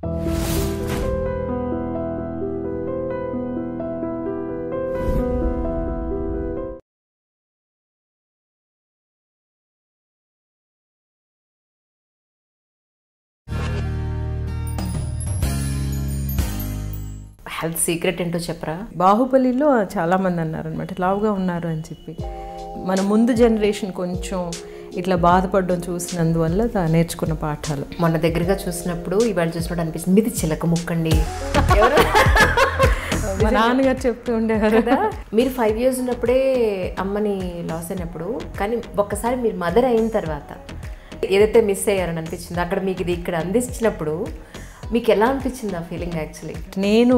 Health secret ఏంటో చెప్పరా? బాహుబలిలో చాలామంది అన్నారనమాట లావుగా ఉన్నారు అని చెప్పి. మన ముందు జనరేషన్ కొంచెం ఇట్లా బాధపడడం చూసినందువల్ల నేర్చుకున్న పాఠాలు. మన దగ్గరగా చూసినప్పుడు ఇవాళ చూసినప్పుడు అనిపిస్తుంది మీది చిలక ముక్కండి. మా నాన్నగారు చెప్తూ ఉండేవారు కదా. మీరు 5 years ఉన్నప్పుడే అమ్మని లాస్ అయినప్పుడు, కానీ ఒక్కసారి మీరు మదర్ అయిన తర్వాత ఏదైతే మిస్ అయ్యారని అనిపించింది అక్కడ మీకు ఇది ఇక్కడ అందించినప్పుడు మీకు ఎలా అనిపించింది ఆ ఫీలింగ్? యాక్చువల్లీ నేను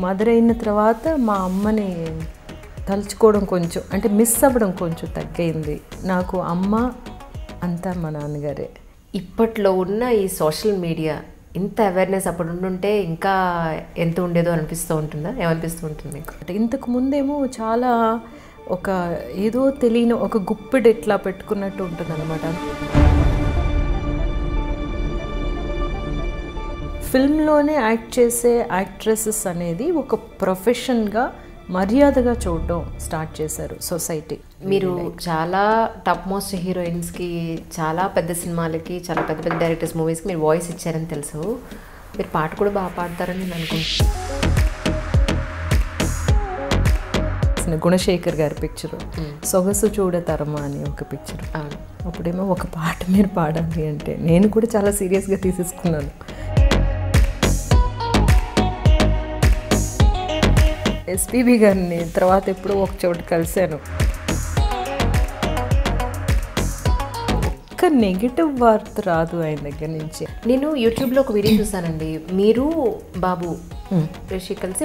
మదర్ అయిన తర్వాత మా అమ్మని తలుచుకోవడం కొంచెం అంటే మిస్ అవ్వడం కొంచెం తగ్గింది. నాకు అమ్మ అంతా మా నాన్నగారే. ఇప్పట్లో ఉన్న ఈ సోషల్ మీడియా ఇంత అవేర్నెస్ అప్పుడు ఉండుంటే ఇంకా ఎంత ఉండేదో అనిపిస్తూ ఉంటుందా? ఏమనిపిస్తూ ఉంటుంది మీకు? అంటే ఇంతకు ముందేమో చాలా ఒక ఏదో తెలియని ఒక గుప్పెడు ఇట్లా పెట్టుకున్నట్టు ఉంటుంది అనమాట. ఫిల్మ్లోనే యాక్ట్ చేసే యాక్ట్రెసెస్ అనేది ఒక ప్రొఫెషన్గా మర్యాదగా చూడడం స్టార్ట్ చేశారు సొసైటీ. మీరు చాలా టాప్ మోస్ట్ హీరోయిన్స్కి, చాలా పెద్ద సినిమాలకి, చాలా పెద్ద పెద్ద డైరెక్టర్స్ మూవీస్కి మీరు వాయిస్ ఇచ్చారని తెలుసు. మీరు పాట కూడా బాగా పాడతారని నేను అనుకుంటున్నాను. గుణశేఖర్ గారి పిక్చరు సొగసు చూడతరమా అని ఒక పిక్చర్. అప్పుడేమో ఒక పాట మీరు పాడాలి అంటే నేను కూడా చాలా సీరియస్గా తీసేసుకున్నాను. ఎస్పీబీ గారిని తర్వాత ఎప్పుడో ఒక చోట కలిశాను. ఒక్క నెగిటివ్ వార్త రాదు ఆయన దగ్గర నుంచి. నేను యూట్యూబ్లో ఒక వీడియో చూసానండి. మీరు బాబు రిషి కలిసి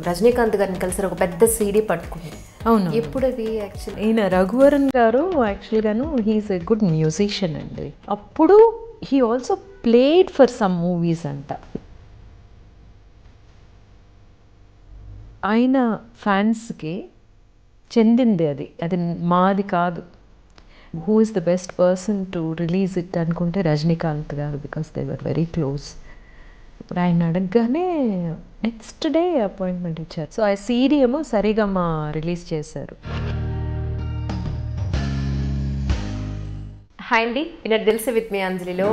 రజనీకాంత్ గారిని కలిసి ఒక పెద్ద సీడీ పట్టుకుని. అవును, ఎప్పుడు అది? యాక్చువల్లీ ఈయన రఘువరన్ గారు యాక్చువల్గాను హీఈస్ ఎ గుడ్ మ్యూజిషియన్ అండి. అప్పుడు he also played for some movies అంట. ఆయన ఫ్యాన్స్కి చెందింది అది, అది మాది కాదు. Who is the best person to release it అనుకుంటే Rajinikanth garu, because they were very close. ఆయన అడగగానే నెక్స్ట్ డే అపాయింట్మెంట్ ఇచ్చారు. సో ఆ సీడీ ఏమో సరిగమ రిలీజ్ చేశారు. హాయ్ అండి, నేను తెలిసి విత్ మీ అంజలిలో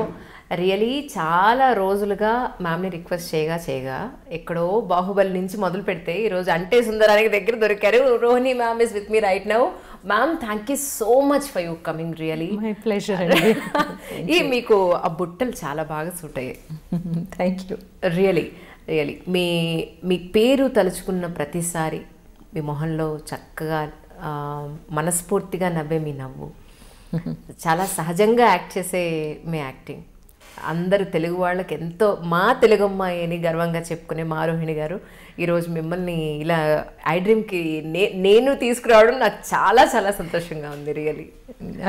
రియలీ చాలా రోజులుగా మ్యామ్ని రిక్వెస్ట్ చేయగా ఎక్కడో బాహుబలి నుంచి మొదలు పెడితే ఈరోజు అంటే సుందరానికి దగ్గర దొరికారు. Rohini ma'am is with me right now. Ma'am, thank you so much for you coming. Really my pleasure అండి. ఈ మీకు ఆ బుట్టలు చాలా బాగా సూట్ అయ్యాయి. Thank you. రియలీ రియలీ మీ పేరు తలుచుకున్న ప్రతిసారి మీ మొహంలో చక్కగా మనస్ఫూర్తిగా నవ్వే మీ నవ్వు, చాలా సహజంగా యాక్ట్ చేసే మీ యాక్టింగ్, అందరు తెలుగు వాళ్ళకి ఎంతో మా తెలుగు అమ్మాయి అని గర్వంగా చెప్పుకునే మా రోహిణి గారు ఈరోజు మిమ్మల్ని ఇలా ఐ డ్రీమ్కి నేను తీసుకురావడం నాకు చాలా చాలా సంతోషంగా ఉంది. రియలీ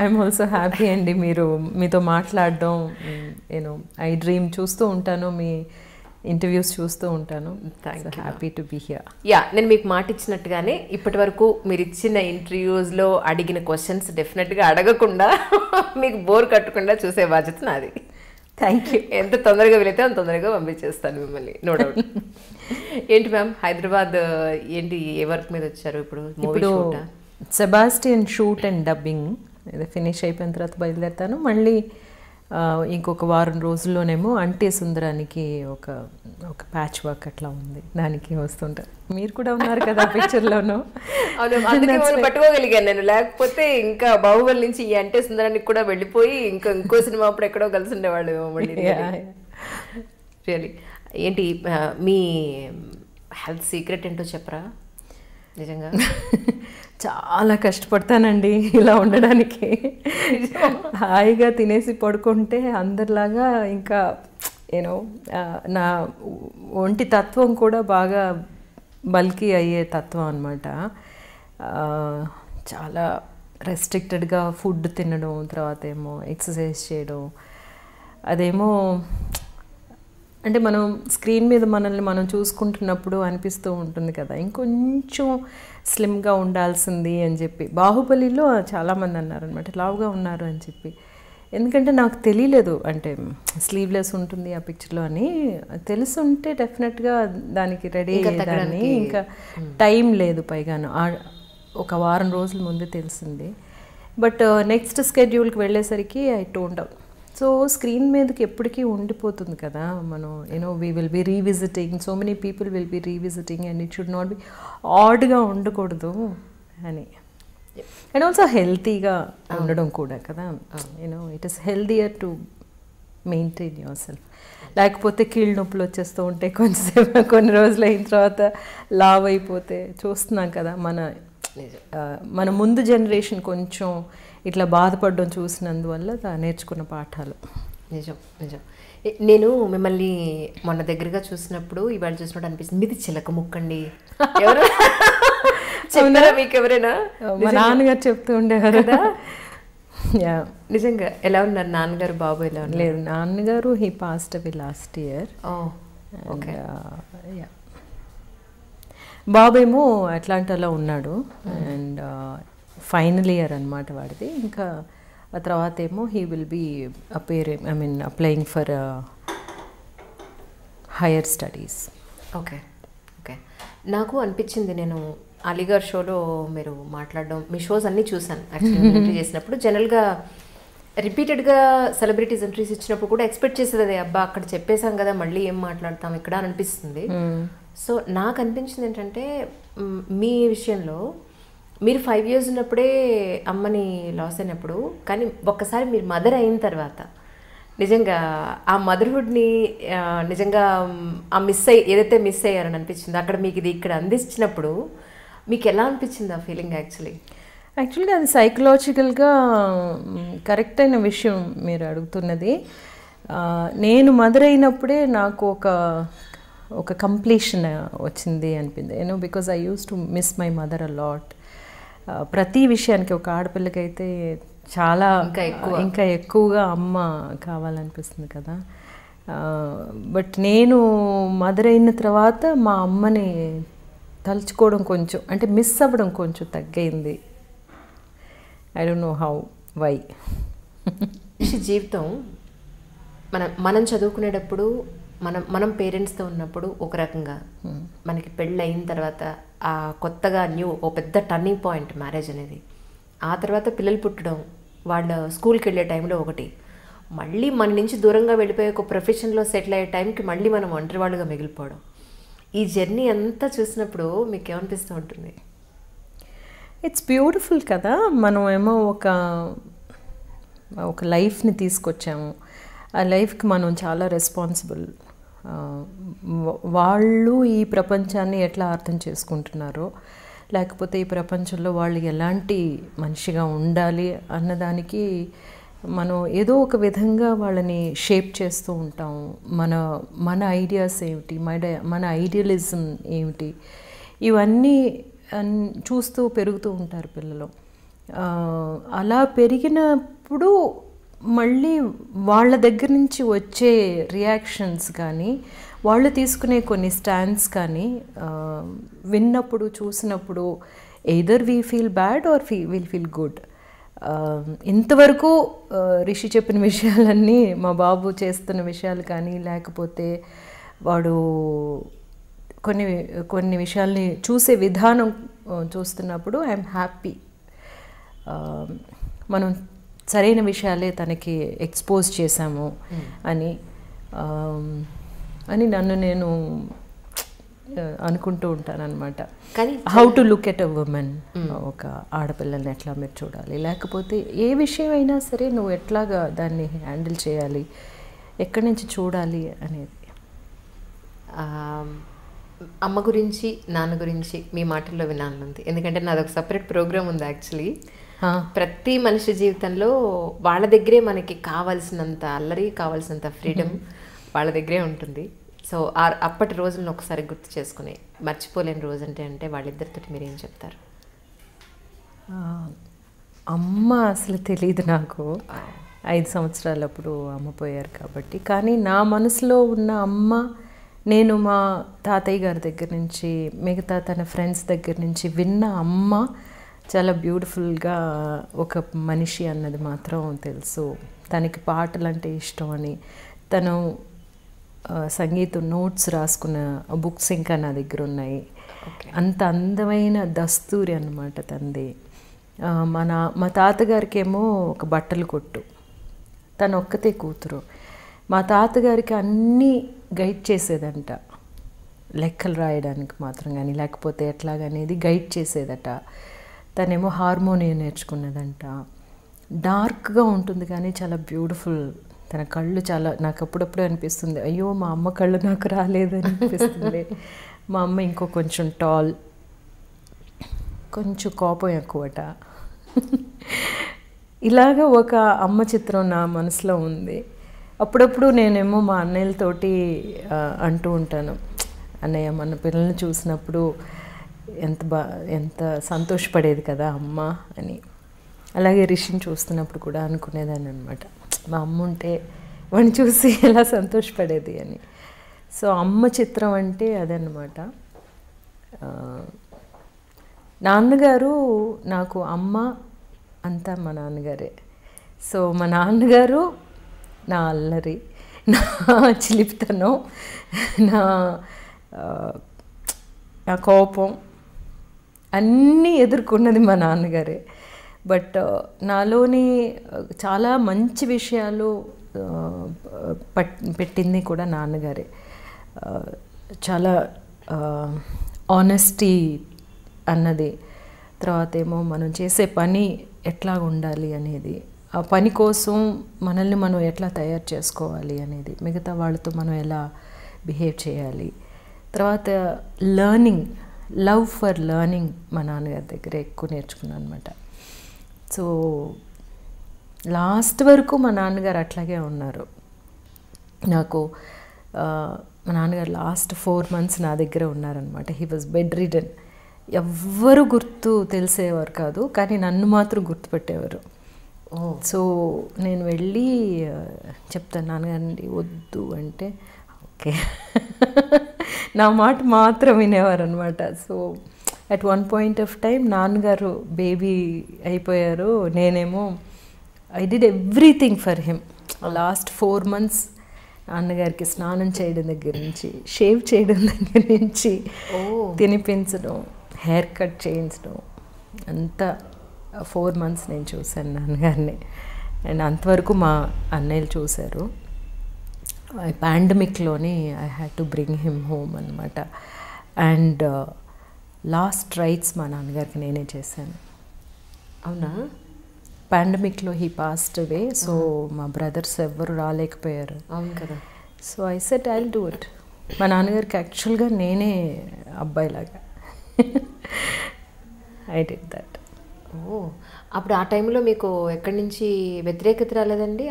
ఐఎమ్ ఆల్సో హ్యాపీ అండి మీతో మాట్లాడడం. నేను ఐ డ్రీమ్ చూస్తూ ఉంటాను, మీ ఇంటర్వ్యూస్ చూస్తూ ఉంటాను. Happy to be here. Yeah, నేను మీకు మాట ఇచ్చినట్టుగానే ఇప్పటి వరకు మీరు ఇచ్చిన ఇంటర్వ్యూస్లో అడిగిన క్వశ్చన్స్ డెఫినెట్గా అడగకుండా మీకు బోర్ కట్టకుండా చూసే బాధ్యత నాది. Thank you. ఎంత తొందరగా వీలైతే అంత తొందరగా పంపించేస్తాను మిమ్మల్ని, నో డౌట్. ఏంటి మ్యామ్, హైదరాబాద్ ఏంటి, ఏ వర్క్ మీద వచ్చారు ఇప్పుడు? ఇప్పుడు సెబాస్టియన్ షూట్ అండ్ డబ్బింగ్ ఇది ఫినిష్ అయిపోయిన తర్వాత బయలుదేరుతాను. మళ్ళీ ఇంకొక వారం రోజుల్లోనేమో అంటే సుందరానికి ఒక ప్యాచ్ వర్క్ అట్లా ఉంది, దానికి వస్తుంటారు. మీరు కూడా ఉన్నారు కదా పిక్చర్లోనూ. అవును, అందుకే పట్టుకోగలిగాను నేను. లేకపోతే ఇంకా బాహుబలి నుంచి ఈ అంటే సుందరానికి కూడా వెళ్ళిపోయి ఇంకో సినిమా అప్పుడు ఎక్కడో కలిసి ఉండేవాళ్ళు. రియలీ ఏంటి మీ హెల్త్ సీక్రెట్ ఏంటో చెప్పరా? నిజంగా చాలా కష్టపడతానండి ఇలా ఉండడానికి. హాయిగా తినేసి పడుకుంటే అందరిలాగా ఇంకా నా ఒంటి తత్వం కూడా బాగా బల్కీ అయ్యే తత్వం అన్నమాట. చాలా రెస్ట్రిక్టెడ్గా ఫుడ్ తినడం, తర్వాత ఏమో ఎక్సర్సైజ్ చేయడం. అదేమో అంటే మనం స్క్రీన్ మీద మనల్ని మనం చూసుకుంటున్నప్పుడు అనిపిస్తూ ఉంటుంది కదా ఇంకొంచెం స్లిమ్గా ఉండాల్సింది అని చెప్పి. బాహుబలిలో చాలామంది అన్నారనమాట లావుగా ఉన్నారు అని చెప్పి. ఎందుకంటే నాకు తెలియలేదు అంటే స్లీవ్లెస్ ఉంటుంది ఆ పిక్చర్లో అని. తెలుసుంటే డెఫినెట్గా దానికి రెడీ అయ్యేదాన్ని. ఇంకా టైం లేదు, పైగాను ఒక వారం రోజుల ముందే తెలిసింది. బట్ నెక్స్ట్ స్కెడ్యూల్కి వెళ్ళేసరికి I tone down. So screen మీదకి ఎప్పటికీ ఉండిపోతుంది కదా మనం, we will be revisiting, so many people will be revisiting and it should not be ఆడ్గా ఉండకూడదు అని. అండ్ ఆల్సో హెల్తీగా ఉండడం కూడా కదా, it is healthier to maintain yourself. లేకపోతే కీళ్ళ నొప్పులు వచ్చేస్తూ ఉంటే కొంచెంసేపు కొన్ని రోజులు అయిన తర్వాత లావ్ అయిపోతే చూస్తున్నాం కదా. మన ముందు జనరేషన్ కొంచెం ఇట్లా బాధపడడం చూసినందువల్ల నేర్చుకున్న పాఠాలు. నిజం. నేను మిమ్మల్ని మొన్న దగ్గరగా చూసినప్పుడు ఇవాళ చూసినట్టు అనిపిస్తుంది, మీది చిలక ముక్కండి. ఎవరు చెప్పారా మీకు ఎవరైనా? మా నాన్నగారు చెప్తూ ఉండేవారు కదా. నిజంగా ఎలా ఉన్నారు నాన్నగారు, బాబు ఎలా ఉన్నారు? లేదు, నాన్నగారు he passed away last year. Okay. బాబేమో అట్లాంటాలో ఉన్నాడు అండ్ ఫైనల్ ఇయర్ అనమాట వాడిది. ఇంకా ఆ తర్వాత ఏమో he will be applying for higher studies. Okay. నాకు అనిపించింది, నేను అలీగర్ షోలో మీరు మాట్లాడడం, మీ షోస్ అన్నీ చూసాను యాక్చువల్లీ. ఎంట్రీ చేసినప్పుడు జనరల్గా రిపీటెడ్గా సెలబ్రిటీస్ ఎంట్రీస్ ఇచ్చినప్పుడు కూడా ఎక్స్పెక్ట్ చేసేది అదే, అబ్బా అక్కడ చెప్పేశాం కదా మళ్ళీ ఏం మాట్లాడతాం ఇక్కడ అని అనిపిస్తుంది. సో నాకు అనిపించింది ఏంటంటే మీ విషయంలో మీరు 5 years ఉన్నప్పుడే అమ్మని లాస్ అయినప్పుడు, కానీ ఒక్కసారి మీరు మదర్ అయిన తర్వాత నిజంగా ఆ మదర్హుడ్ని నిజంగా ఆ ఏదైతే మిస్ అయ్యారని అనిపించింది అక్కడ మీకు ఇది ఇక్కడ అందించినప్పుడు మీకు ఎలా అనిపించింది ఆ ఫీలింగ్? యాక్చువల్గా అది సైకలాజికల్గా కరెక్ట్ అయిన విషయం మీరు అడుగుతున్నది. నేను మదర్ అయినప్పుడే నాకు ఒక కంప్లీషన్ వచ్చింది అనిపింది. Because I use to miss my mother a lot. ప్రతి విషయానికి ఒక ఆడపిల్లకైతే చాలా ఇంకా ఎక్కువగా అమ్మ కావాలనిపిస్తుంది కదా. బట్ నేను మదర్ అయిన తర్వాత మా అమ్మని తలుచుకోవడం కొంచెం అంటే మిస్ అవ్వడం కొంచెం తగ్గింది. I don't know how why. జీవితం మనం చదువుకునేటప్పుడు మనం పేరెంట్స్తో ఉన్నప్పుడు ఒక రకంగా, మనకి పెళ్ళి అయిన తర్వాత ఆ కొత్తగా ఓ పెద్ద టర్నింగ్ పాయింట్ మ్యారేజ్ అనేది. ఆ తర్వాత పిల్లలు పుట్టడం, వాళ్ళ స్కూల్కి వెళ్ళే టైంలో ఒకటి, మళ్ళీ మన నుంచి దూరంగా వెళ్ళిపోయే ఒక ప్రొఫెషన్లో సెటిల్ అయ్యే టైంకి మళ్ళీ మనం ఒంటరి వాళ్ళుగా మిగిలిపోవడం. ఈ జర్నీ అంతా చూసినప్పుడు మీకు ఏమనిపిస్తూ ఉంటుంది? ఇట్స్ బ్యూటిఫుల్ కదా. మనం ఏమో ఒక లైఫ్ని తీసుకొచ్చాము, ఆ లైఫ్కి మనం చాలా రెస్పాన్సిబుల్. వాళ్ళు ఈ ప్రపంచాన్ని ఎట్లా అర్థం చేసుకుంటున్నారో, లేకపోతే ఈ ప్రపంచంలో వాళ్ళు ఎలాంటి మనిషిగా ఉండాలి అన్నదానికి మనం ఏదో ఒక విధంగా వాళ్ళని షేప్ చేస్తూ ఉంటాం. మన ఐడియాస్ ఏమిటి, మన ఐడియలిజం ఏమిటి, ఇవన్నీ చూస్తూ పెరుగుతూ ఉంటారు పిల్లలు. అలా పెరిగినప్పుడు మళ్ళీ వాళ్ళ దగ్గర నుంచి వచ్చే రియాక్షన్స్ కానీ, వాళ్ళు తీసుకునే కొన్ని స్టాండ్స్ కానీ విన్నప్పుడు, చూసినప్పుడు either we feel bad or will feel good. ఇంతవరకు రిషి చెప్పిన విషయాలన్నీ, మా బాబు చేస్తున్న విషయాలు కానీ, లేకపోతే వాడు కొన్ని విషయాల్ని చూసే విధానం చూస్తున్నప్పుడు ఐఎమ్ హ్యాపీ. మనం సరైన విషయాలే తనకి ఎక్స్పోజ్ చేశాము అని నన్ను నేను అనుకుంటూ ఉంటాను అనమాట. How to look at a women, ఒక ఆడపిల్లల్ని ఎట్లా మీరు చూడాలి, లేకపోతే ఏ విషయం అయినా సరే నువ్వు ఎట్లాగా దాన్ని హ్యాండిల్ చేయాలి, ఎక్కడి నుంచి చూడాలి అనేది. అమ్మ గురించి, నాన్న గురించి మీ మాటల్లో వినాలనుంది. ఎందుకంటే నాదొక సపరేట్ ప్రోగ్రామ్ ఉంది యాక్చువల్లీ. ప్రతి మనిషి జీవితంలో వాళ్ళ దగ్గరే మనకి కావాల్సినంత అల్లరి, కావాల్సినంత ఫ్రీడమ్ వాళ్ళ దగ్గరే ఉంటుంది. సో అప్పటి రోజులను ఒకసారి గుర్తు చేసుకుని మర్చిపోలేని రోజు అంటే వాళ్ళిద్దరితో మీరు ఏం చెప్తారు? అమ్మ అసలు తెలియదు నాకు. 5 సంవత్సరాలప్పుడు అమ్మ పోయారు కాబట్టి. కానీ నా మనసులో ఉన్న అమ్మ, నేను మా తాతయ్య గారి దగ్గర నుంచి, మిగతా తన ఫ్రెండ్స్ దగ్గర నుంచి విన్న అమ్మ చాలా బ్యూటిఫుల్గా ఒక మనిషి అన్నది మాత్రం తెలుసు. తనకి పాటలు అంటే ఇష్టం అని తను సంగీతం నోట్స్ రాసుకున్న బుక్స్ ఇంకా నా దగ్గర ఉన్నాయి. అంత అందమైన దస్తూరి అన్నమాట తంది. మా తాతగారికి ఏమో ఒక బట్టలు కొట్టు, తను ఒక్కతే కూతురు. మా తాతగారికి అన్నీ గైడ్ చేసేదంట, లెక్కలు రాయడానికి మాత్రం కానీ లేకపోతే ఎట్లాగనేది గైడ్ చేసేదట. తనేమో హార్మోనియం నేర్చుకున్నదంట. డార్క్గా ఉంటుంది కానీ చాలా బ్యూటిఫుల్. తన కళ్ళు చాలా, నాకు అప్పుడప్పుడు అనిపిస్తుంది అయ్యో మా అమ్మ కళ్ళు నాకు రాలేదని అనిపిస్తుంది. మా అమ్మ ఇంకో కొంచెం టాల్, కొంచెం కోపం ఎక్కువట. ఇలాగ ఒక అమ్మ చిత్రం నా మనసులో ఉంది. అప్పుడప్పుడు నేనేమో మా అన్నయ్యలతోటి అంటూ ఉంటాను, అన్నయ్య మన పిల్లల్ని చూసినప్పుడు ఎంత సంతోషపడేది కదా అమ్మ అని. అలాగే రిషిని చూస్తున్నప్పుడు కూడా అనుకునేదాన్ని అనమాట, మా అమ్మ ఉంటే వాడిని చూసి ఎలా సంతోషపడేది అని. సో అమ్మ చిత్రం అంటే అదనమాట. నాన్నగారు నాకు అమ్మ అంతా మా నాన్నగారే. సో మా నాన్నగారు నా అల్లరి, నా చిలిపితనం, నా కోపం అన్నీ ఎదుర్కొన్నది మా నాన్నగారే. బట్ నాలోని చాలా మంచి విషయాలు పెట్టింది కూడా నాన్నగారే. చాలా ఆనెస్టీ అన్నది, తర్వాత ఏమో మనం చేసే పని ఎట్లా ఉండాలి అనేది, ఆ పని కోసం మనల్ని మనం ఎట్లా తయారు చేసుకోవాలి అనేది, మిగతా వాళ్ళతో మనం ఎలా బిహేవ్ చేయాలి, తర్వాత లర్నింగ్, లవ్ ఫర్ లర్నింగ్ మా నాన్నగారి దగ్గర ఎక్కువ నేర్చుకున్నాను అనమాట. సో లాస్ట్ వరకు మా నాన్నగారు అట్లాగే ఉన్నారు. నాకు మా నాన్నగారు లాస్ట్ 4 months నా దగ్గర ఉన్నారనమాట. He was bed ridden. ఎవ్వరు తెలిసేవారు కాదు, కానీ నన్ను మాత్రం గుర్తుపెట్టేవారు. సో నేను వెళ్ళి చెప్తాను నాన్నగారండి వద్దు అంటే ఓకే నా మాట మాత్రం వినేవారు అనమాట. So at one point of time నాన్నగారు బేబీ అయిపోయారు, నేనేమో I did everything for him. Last 4 months నాన్నగారికి స్నానం చేయడం దగ్గర నుంచి, షేవ్ చేయడం దగ్గర నుంచి, తినిపించడం, హెయిర్ కట్ చేయించడం, అంతా 4 months నేను చూశాను నాన్నగారిని. అండ్ అంతవరకు మా అన్నయ్యలు చూశారు. పాండమిక్లోని I had to bring him home అనమాట. అండ్ లాస్ట్ రైట్స్ మా నాన్నగారికి నేనే చేశాను. అవునా? పాండమిక్లో హీ పాస్డ్ అవే. సో మా బ్రదర్స్ ఎవ్వరు రాలేకపోయారు. అవును కదా. So I said I will do it. మా నాన్నగారికి యాక్చువల్గా నేనే అబ్బాయిలాగా ఐ డిడ్ దట్. అప్పుడు ఆ టైంలో మీకు ఎక్కడి నుంచి వ్యతిరేకత రాలేదండి?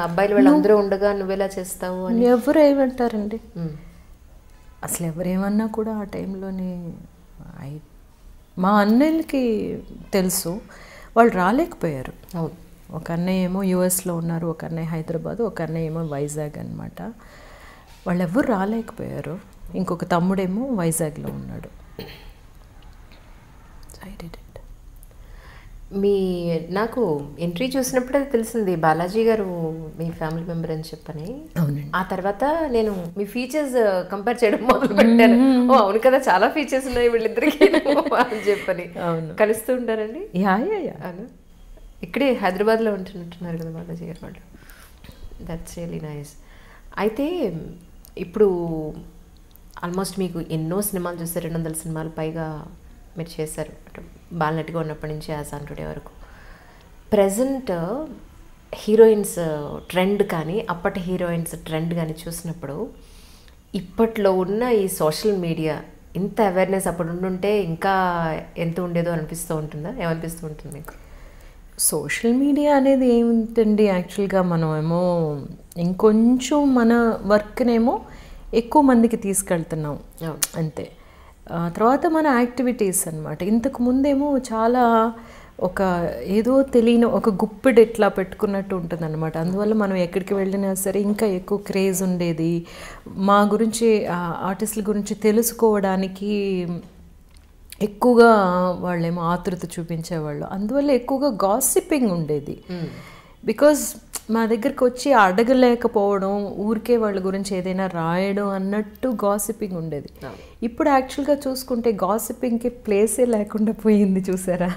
అబ్బాయిలు వాళ్ళందరూ ఉండగా నువ్వెలా చేస్తావు అని? ఎవరు ఏమంటారండి, అసలు ఎవరేమన్నా కూడా ఆ టైంలోనే మా అన్నయ్యలకి తెలుసు, వాళ్ళు రాలేకపోయారు. ఒక అన్నయ్య ఏమో యుఎస్లో ఉన్నారు, ఒక అన్నయ్య హైదరాబాద్, ఒక అన్నయ్య ఏమో వైజాగ్ అనమాట. వాళ్ళు ఎవరు రాలేకపోయారు. ఇంకొక తమ్ముడేమో వైజాగ్లో ఉన్నాడు. I did it. నాకు ఎంట్రీ చూసినప్పుడే తెలిసింది బాలాజీ గారు మీ ఫ్యామిలీ మెంబర్ అని చెప్పని. అవునండి. ఆ తర్వాత నేను మీ ఫీచర్స్ కంపేర్ చేయడం మొదలు పెట్టాను. అవును కదా, చాలా ఫీచర్స్ ఉన్నాయి వీళ్ళిద్దరికి అని చెప్పని. అవును. కలుస్తూ ఉంటారండి? అవును. ఇక్కడే హైదరాబాద్లో ఉంటున్నట్టున్నారు కదా బాలాజీ గారు వాళ్ళు. That's really nice. అయితే ఇప్పుడు ఆల్మోస్ట్ మీకు ఎన్నో సినిమాలు చూస్తే 200 సినిమాలు పైగా మీరు చేశారు, బాలనటిగా ఉన్నప్పటి నుంచి యాజ్ ఆన్ టుడే వరకు. ప్రజెంట్ హీరోయిన్స్ ట్రెండ్ కానీ అప్పటి హీరోయిన్స్ ట్రెండ్ కానీ చూసినప్పుడు ఇప్పట్లో ఉన్న ఈ సోషల్ మీడియా ఇంత అవేర్నెస్ అప్పుడు ఉండుంటే ఇంకా ఎంత ఉండేదో అనిపిస్తూ ఉంటుందా? ఏమనిపిస్తూ ఉంటుంది మీకు? సోషల్ మీడియా అనేది ఏమిటండి, యాక్చువల్గా మనం ఏమో ఇంకొంచెం మన వర్క్నేమో ఎక్కువ మందికి తీసుకెళ్తున్నాం అంతే. తర్వాత మన యాక్టివిటీస్ అనమాట. ఇంతకు ముందేమో చాలా ఒక ఏదో తెలియని ఒక గుప్పెడు ఇట్లా పెట్టుకున్నట్టు ఉంటుంది అనమాట. అందువల్ల మనం ఎక్కడికి వెళ్ళినా సరే ఇంకా ఎక్కువ క్రేజ్ ఉండేది. మా గురించి ఆర్టిస్టుల గురించి తెలుసుకోవడానికి ఎక్కువగా వాళ్ళేమో ఆతృత చూపించేవాళ్ళు. అందువల్ల ఎక్కువగా గాసిపింగ్ ఉండేది. బికాజ్ మా దగ్గరికి వచ్చి అడగలేకపోవడం, ఊరికే వాళ్ళ గురించి ఏదైనా రాయడం అన్నట్టు గాసిపింగ్ ఉండేది. ఇప్పుడు యాక్చువల్గా చూసుకుంటే గాసిపింగ్కి ప్లేసే లేకుండా పోయింది, చూసారా?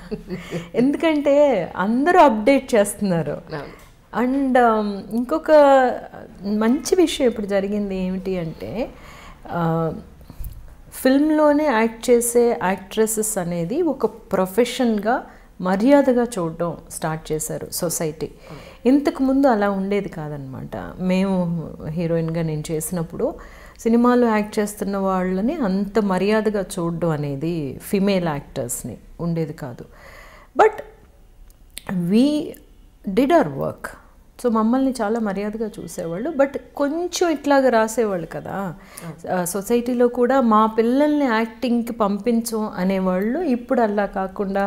ఎందుకంటే అందరూ అప్డేట్ చేస్తున్నారు. అండ్ ఇంకొక మంచి విషయం ఇప్పుడు జరిగింది ఏమిటి అంటే, ఫిల్మ్లోనే యాక్ట్ చేసే యాక్ట్రెసెస్ అనేది ఒక ప్రొఫెషన్గా మర్యాదగా చూడడం స్టార్ట్ చేశారు సొసైటీ. ఇంతకుముందు అలా ఉండేది కాదనమాట. మేము హీరోయిన్గా నేను చేసినప్పుడు సినిమాలో యాక్ట్ చేస్తున్న వాళ్ళని అంత మర్యాదగా చూడడం అనేది ఫిమేల్ యాక్టర్స్ని ఉండేది కాదు. But we did our work. So మమ్మల్ని చాలా మర్యాదగా చూసేవాళ్ళు. బట్ కొంచెం ఇట్లాగా రాసేవాళ్ళు కదా సొసైటీలో కూడా, మా పిల్లల్ని యాక్టింగ్కి పంపించం అనేవాళ్ళు. ఇప్పుడు అలా కాకుండా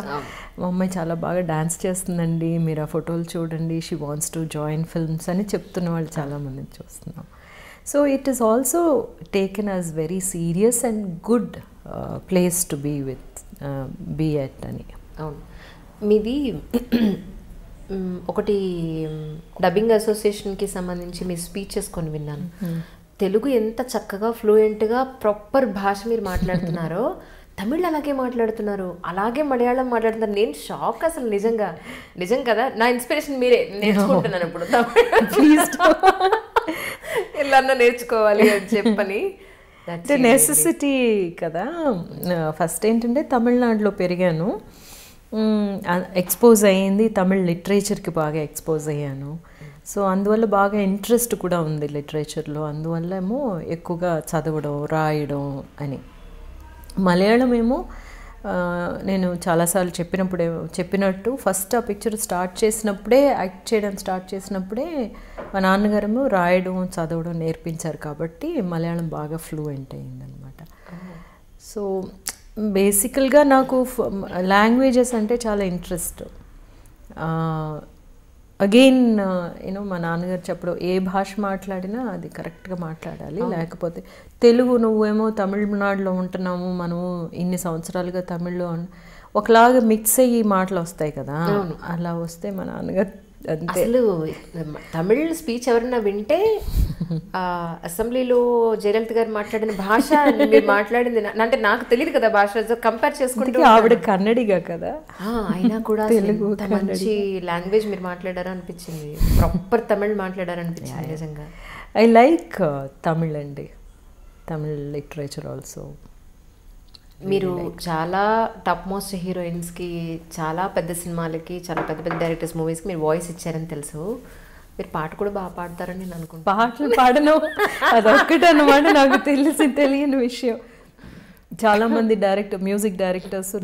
మా అమ్మాయి చాలా బాగా డాన్స్ చేస్తుందండి, మీరు ఆ ఫోటోలు చూడండి, she wants to join films అని చెప్తున్న వాళ్ళు చాలామందిని చూస్తున్నాం. So it is also taken as very serious and good place to be at అని. అవును, మీది ఒకటి డబ్బింగ్ అసోసియేషన్కి సంబంధించి మీ స్పీచెస్ కొన్ని విన్నాను. తెలుగు ఎంత చక్కగా ఫ్లూయెంట్గా ప్రాపర్ భాష మీరు మాట్లాడుతున్నారో, తమిళ్ అలాగే మాట్లాడుతున్నారు, అలాగే మలయాళం మాట్లాడుతున్నారు. నేను షాక్ అసలు. నిజం కదా, నా ఇన్స్పిరేషన్ మీరే. నేర్చుకుంటున్నాను ఇప్పుడు ప్లీజ్ ఇలా నేర్చుకోవాలి అని చెప్పని. నెసెసిటీ కదా. ఫస్ట్ ఏంటంటే తమిళనాడులో పెరిగాను, ఎక్స్పోజ్ అయ్యింది, తమిళ్ లిటరేచర్కి బాగా ఎక్స్పోజ్ అయ్యాను. సో అందువల్ల బాగా ఇంట్రెస్ట్ కూడా ఉంది లిటరేచర్లో. అందువల్ల ఏమో ఎక్కువగా చదవడం, రాయడం అని. మలయాళం ఏమో నేను చాలాసార్లు చెప్పినట్టు ఫస్ట్ ఆ పిక్చర్ స్టార్ట్ చేసినప్పుడే, యాక్ట్ చేయడం స్టార్ట్ చేసినప్పుడే మా నాన్నగారేమో రాయడం, చదవడం నేర్పించారు కాబట్టి మలయాళం బాగా ఫ్లూయెంట్ అయ్యిందనమాట. సో బేసికల్గా నాకు లాంగ్వేజెస్ అంటే చాలా ఇంట్రెస్ట్. అగైన్ యూనో మా నాన్నగారు చెప్పడం, ఏ భాష మాట్లాడినా అది కరెక్ట్గా మాట్లాడాలి, లేకపోతే తెలుగు నువ్వేమో తమిళనాడులో ఉంటున్నాము, మనము ఇన్ని సంవత్సరాలుగా తమిళ్లో ఒకలాగా మిక్స్ అయ్యి మాటలు వస్తాయి కదా, అలా వస్తే మా నాన్నగారు అంతే. అసలు తమిళ్ స్పీచ్ ఎవరైనా వింటే అసెంబ్లీలో జయలలిత గారు మాట్లాడిన భాష మీరు మాట్లాడింది అంటే నాకు తెలియదు కదా భాష, కంపేర్ చేసుకుంటే ఆవిడ కన్నడిగా కదా, అయినా కూడా తెలుగు మంచి లాంగ్వేజ్ మీరు మాట్లాడారు అనిపించింది, ప్రాపర్ తమిళ్ మాట్లాడారు అనిపించింది నిజంగా. ఐ లైక్ తమిళ్ అండి, తమిళ్ లిటరేచర్ ఆల్సో. మీరు చాలా టాప్ మోస్ట్ హీరోయిన్స్కి, చాలా పెద్ద సినిమాలకి, చాలా పెద్ద పెద్ద డైరెక్టర్స్ మూవీస్కి మీరు వాయిస్ ఇచ్చారని తెలుసు. మీరు పాట కూడా బాగా పాడతారని నేను అనుకుంటాను. పాటలు పాడను అదొక్కటి అన్నమాట నాకు తెలియని విషయం. చాలామంది మ్యూజిక్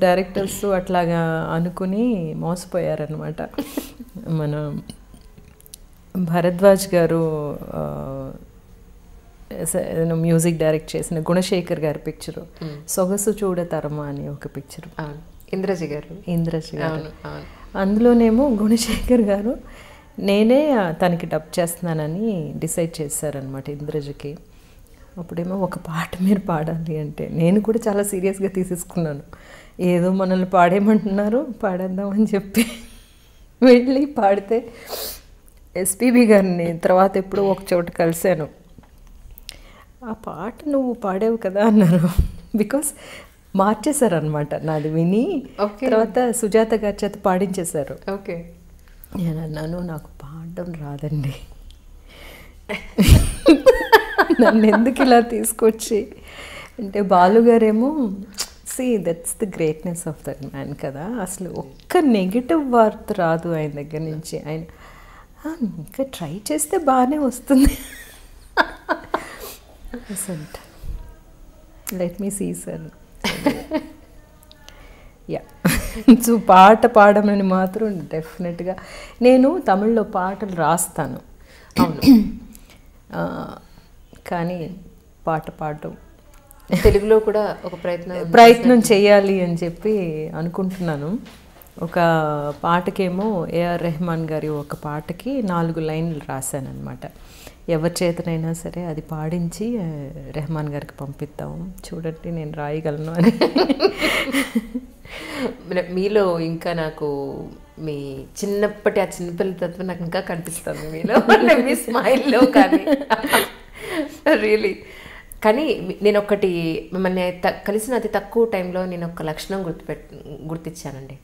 డైరెక్టర్స్ అట్లాగా అనుకుని మోసపోయారనమాట. మన భరద్వాజ్ గారు మ్యూజిక్ డైరెక్ట్ చేసిన గుణశేఖర్ గారి పిక్చరు సొగసు చూడతరమా అని ఒక పిక్చరు, ఇంద్రజ గారు, అందులోనేమో గుణశేఖర్ గారు నేనే తనకి డబ్ చేస్తున్నానని డిసైడ్ చేశారనమాట ఇంద్రజకి. అప్పుడేమో ఒక పాట మీరు పాడాలి అంటే నేను కూడా చాలా సీరియస్గా తీసేసుకున్నాను. ఏదో మనల్ని పాడేయమంటున్నారు, పాడేద్దామని చెప్పి వెళ్ళి పాడితే ఎస్పీబీ గారిని తర్వాత ఎప్పుడో ఒక చోట కలిశాను. ఆ పాట నువ్వు పాడావు కదా అన్నారు. బికాస్ మార్చేశారనమాట నాది విని. తర్వాత సుజాత గారి చేత పాడించేశారు. ఓకే, నేను అన్నాను నాకు పాడడం రాదండి, నన్ను ఎందుకు ఇలా తీసుకొచ్చి అంటే, బాలుగారేమో that's the greatness of that man కదా, అసలు ఒక్క నెగిటివ్ వార్త రాదు ఆయన దగ్గర నుంచి. ఆయన ఇంకా ట్రై చేస్తే బాగానే వస్తుంది. Let me see sir. Yeah, so పాట పాడమని మాత్రం డెఫినెట్గా నేను తమిళ్లో పాటలు రాస్తాను, అవును, కానీ పాట పాడడం తెలుగులో కూడా ఒక ప్రయత్నం చేయాలి అని చెప్పి అనుకుంటున్నాను. ఒక పాటకేమో ఏఆర్ రెహమాన్ గారి ఒక పాటకి 4 లైన్లు రాశానమాట. ఎవరి చేతనైనా సరే అది పాడించి రెహమాన్ గారికి పంపిద్దాం, చూడండి నేను రాయగలను అని. మీలో ఇంకా నాకు మీ చిన్నప్పటి ఆ చిన్నపిల్ల తత్వం నాకు ఇంకా కనిపిస్తుంది మీలో, మీ స్మైల్లో. కానీ రియలీ కానీ నేను ఒకటి మిమ్మల్ని కలిసిన అతి తక్కువ టైంలో నేను ఒక లక్షణం గుర్తించానండి.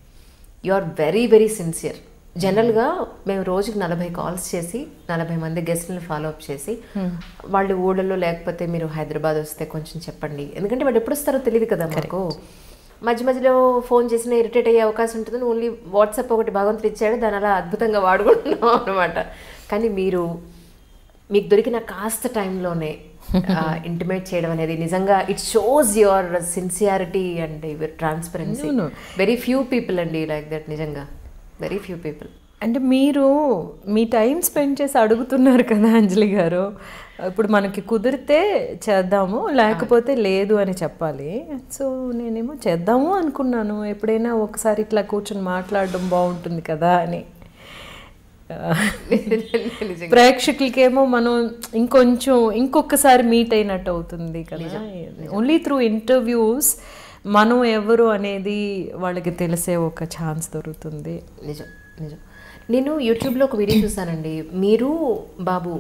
You are very very sincere. జనరల్గా మేము రోజుకి 40 కాల్స్ చేసి 40 మంది గెస్ట్లను ఫాలో అప్ చేసి వాళ్ళు ఊళ్ళలో లేకపోతే మీరు హైదరాబాద్ వస్తే కొంచెం చెప్పండి, ఎందుకంటే వాళ్ళు ఎప్పుడు వస్తారో తెలియదు కదా మాకు. మధ్య మధ్యలో ఫోన్ చేసినా ఇరిటేట్ అయ్యే అవకాశం ఉంటుంది. ఓన్లీ వాట్సాప్ ఒకటి భగవంతుడు ఇచ్చాడు, దాని అలా అద్భుతంగా వాడుకుంటున్నాం అనమాట. కానీ మీకు దొరికిన కాస్త టైంలోనే ఇంటిమేట్ చేయడం అనేది నిజంగా it shows your sincerity and your transparency. Very few people అండి లైక్ దట్, నిజంగా వెరీ ఫ్యూ పీపుల్. అంటే మీరు మీ టైం స్పెండ్ చేసి అడుగుతున్నారు కదా అంజలి గారు, ఇప్పుడు మనకి కుదిరితే చేద్దాము లేకపోతే లేదు అని చెప్పాలి. సో నేనేమో చేద్దాము అనుకున్నాను, ఎప్పుడైనా ఒకసారి ఇట్లా కూర్చొని మాట్లాడడం బాగుంటుంది కదా అని. ప్రేక్షకులకేమో మనం ఇంకొకసారి మీట్ అయినట్టు అవుతుంది కదా. ఓన్లీ త్రూ ఇంటర్వ్యూస్ మనం ఎవరు అనేది వాళ్ళకి తెలిసే ఒక ఛాన్స్ దొరుకుతుంది. నిజం నిజం. నేను యూట్యూబ్లో ఒక వీడియో చూసానండి, మీరు బాబు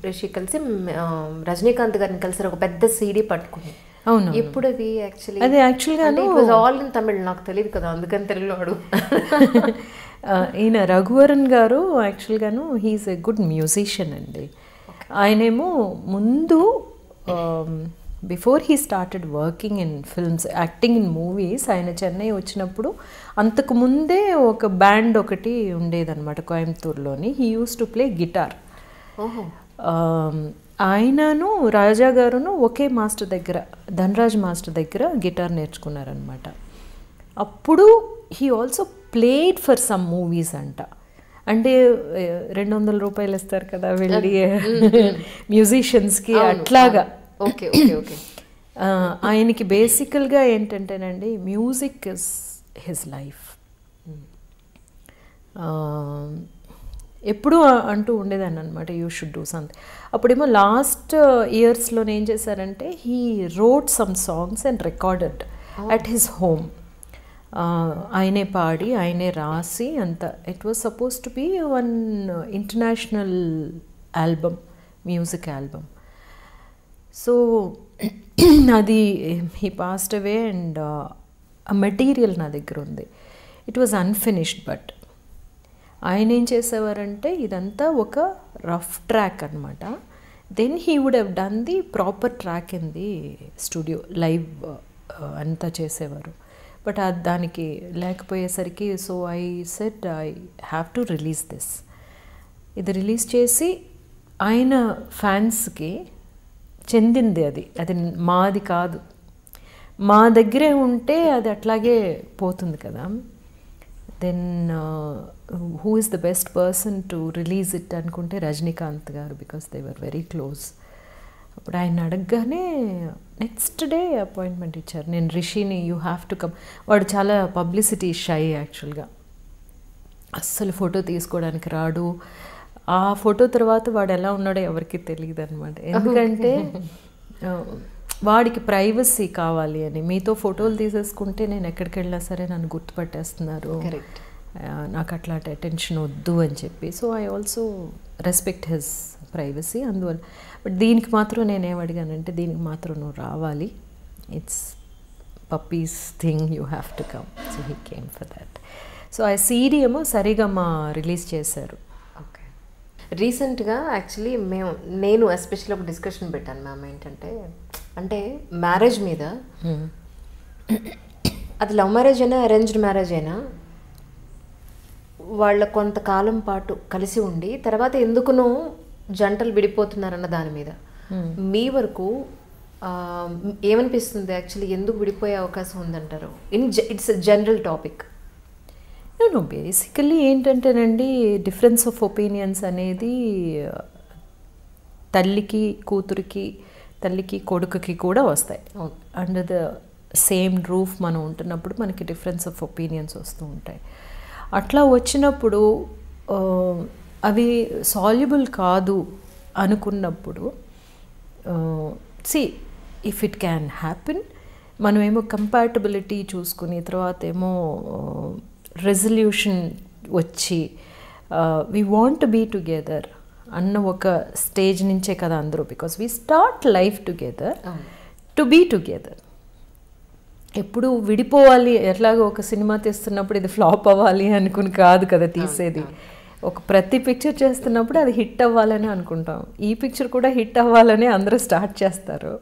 రిషి కలిసి రజనీకాంత్ గారిని కలిసి ఒక పెద్ద సీడీ పట్టుకుని. అవును. ఎప్పుడు అది యాక్చువల్లీ? అది యాక్చువల్గా ఆల్ ఇన్ తమిళ్, నాకు తెలియదు కదా, అందుకని తెలుగులో అడుగు. ఈయన రఘువరన్ గారు యాక్చువల్గాను హీఈస్ ఎ గుడ్ మ్యూజిషియన్ అండి. ఆయనేమో ముందు before he started working in films, acting in movies, ఆయన చెన్నై వచ్చినప్పుడు అంతకు ముందే ఒక బ్యాండ్ ఒకటి ఉండేదన్నమాట కోయంబత్తూరులోని. He use to play guitar. ఆయనను రాజా గారును ఒకే మాస్టర్ దగ్గర, ధనరాజ్ మాస్టర్ దగ్గర గిటార్ నేర్చుకున్నారనమాట. అప్పుడు he also played for some movies అంట. అంటే 200 రూపాయలు ఇస్తారు కదా వెళ్ళి మ్యూజిషియన్స్కి, అట్లాగా. Okay okay okay. ఆయనకి బేసికల్గా ఏంటంటేనండి, మ్యూజిక్ ఇస్ హిజ్ లైఫ్. ఎప్పుడూ అంటూ ఉండేదాన్ని అనమాట, యూ షుడ్ డూ సంథింగ్. అప్పుడేమో లాస్ట్ ఇయర్స్లో ఏం చేశారంటే he wrote some songs and recorded at his home. ఆయనే పాడి ఆయనే రాసి అంత. It was suppose to be one international album, music album. So అది హీ పాస్డ్ అవే అండ్ ఆ మెటీరియల్ నా దగ్గర ఉంది. It was unfinished. బట్ ఆయన ఏం చేసేవారంటే ఇదంతా ఒక రఫ్ ట్రాక్ అనమాట. Then he would have done the proper track in the studio, live అంతా చేసేవారు. బట్ దానికి లేకపోయేసరికి so I said I have to release this. ఇది రిలీజ్ చేసి ఆయన ఫ్యాన్స్కి చెందింది అది, అది మాది కాదు. మా దగ్గరే ఉంటే అది అట్లాగే పోతుంది కదా. Then who is the best person to release it అనుకుంటే Rajinikanth garu, because they were very close. అప్పుడు ఆయన అడగగానే నెక్స్ట్ డే అపాయింట్మెంట్ ఇచ్చారు. నేను రిషిని యూ హ్యావ్ టు కమ్. వాడు చాలా పబ్లిసిటీ షై యాక్చువల్గా, అస్సలు ఫోటో తీసుకోవడానికి రాడు. ఆ ఫోటో తర్వాత వాడు ఎలా ఉన్నాడో ఎవరికి తెలియదు అనమాట. ఎందుకంటే వాడికి ప్రైవసీ కావాలి అని. మీతో ఫోటోలు తీసేసుకుంటే నేను ఎక్కడికి వెళ్ళినా సరే నన్ను గుర్తుపట్టేస్తున్నారు, నాకు అట్లాంటి అటెన్షన్ వద్దు అని చెప్పి. So I also respect his privacy. అందువల్ల బట్ దీనికి మాత్రం నేనేం అడిగానంటే దీనికి మాత్రం నువ్వు రావాలి, it's puppies thing, you have to come. So he came for that. So ఆ సీడీ ఏమో సరిగమా రిలీజ్ చేశారు. ఓకే. రీసెంట్గా యాక్చువల్లీ నేను ఎస్పెషల్లీ ఒక డిస్కషన్ పెట్టాను మ్యామ్. ఏంటంటే అంటే మ్యారేజ్ మీద, అది లవ్ మ్యారేజ్ అయినా అరేంజ్డ్ మ్యారేజ్ అయినా, వాళ్ళ కొంతకాలం పాటు కలిసి ఉండి తర్వాత ఎందుకునో జంటలు విడిపోతున్నారన్న దాని మీద మీ వరకు ఏమనిపిస్తుంది? యాక్చువల్లీ ఎందుకు విడిపోయే అవకాశం ఉందంటారు? It's a general topic. నేను బేసికల్లీ ఏంటంటేనండి, డిఫరెన్స్ ఆఫ్ ఒపీనియన్స్ అనేది తల్లికి కూతురికి, తల్లికి కొడుకుకి కూడా వస్తాయి. అండర్ ద సేమ్ రూఫ్ మనం ఉంటున్నప్పుడు మనకి డిఫరెన్స్ ఆఫ్ ఒపీనియన్స్ వస్తూ ఉంటాయి. అట్లా వచ్చినప్పుడు అవి సాల్యుబుల్ కాదు అనుకున్నప్పుడు, ఇఫ్ ఇట్ క్యాన్ హ్యాపెన్, మనమేమో కంపాటబిలిటీ చూసుకుని తర్వాత ఏమో రెజల్యూషన్ వచ్చి we want to be together అన్న ఒక స్టేజ్ నుంచే కదా అందరూ, because we start life together to be together. ఎప్పుడు విడిపోవాలి, ఎట్లాగో ఒక సినిమా తీస్తున్నప్పుడు ఇది ఫ్లాప్ అవ్వాలి అనుకుని కాదు కదా తీసేది. ఒక ప్రతి పిక్చర్ చేస్తున్నప్పుడు అది హిట్ అవ్వాలని అనుకుంటాం. ఈ పిక్చర్ కూడా హిట్ అవ్వాలని అందరూ స్టార్ట్ చేస్తారు,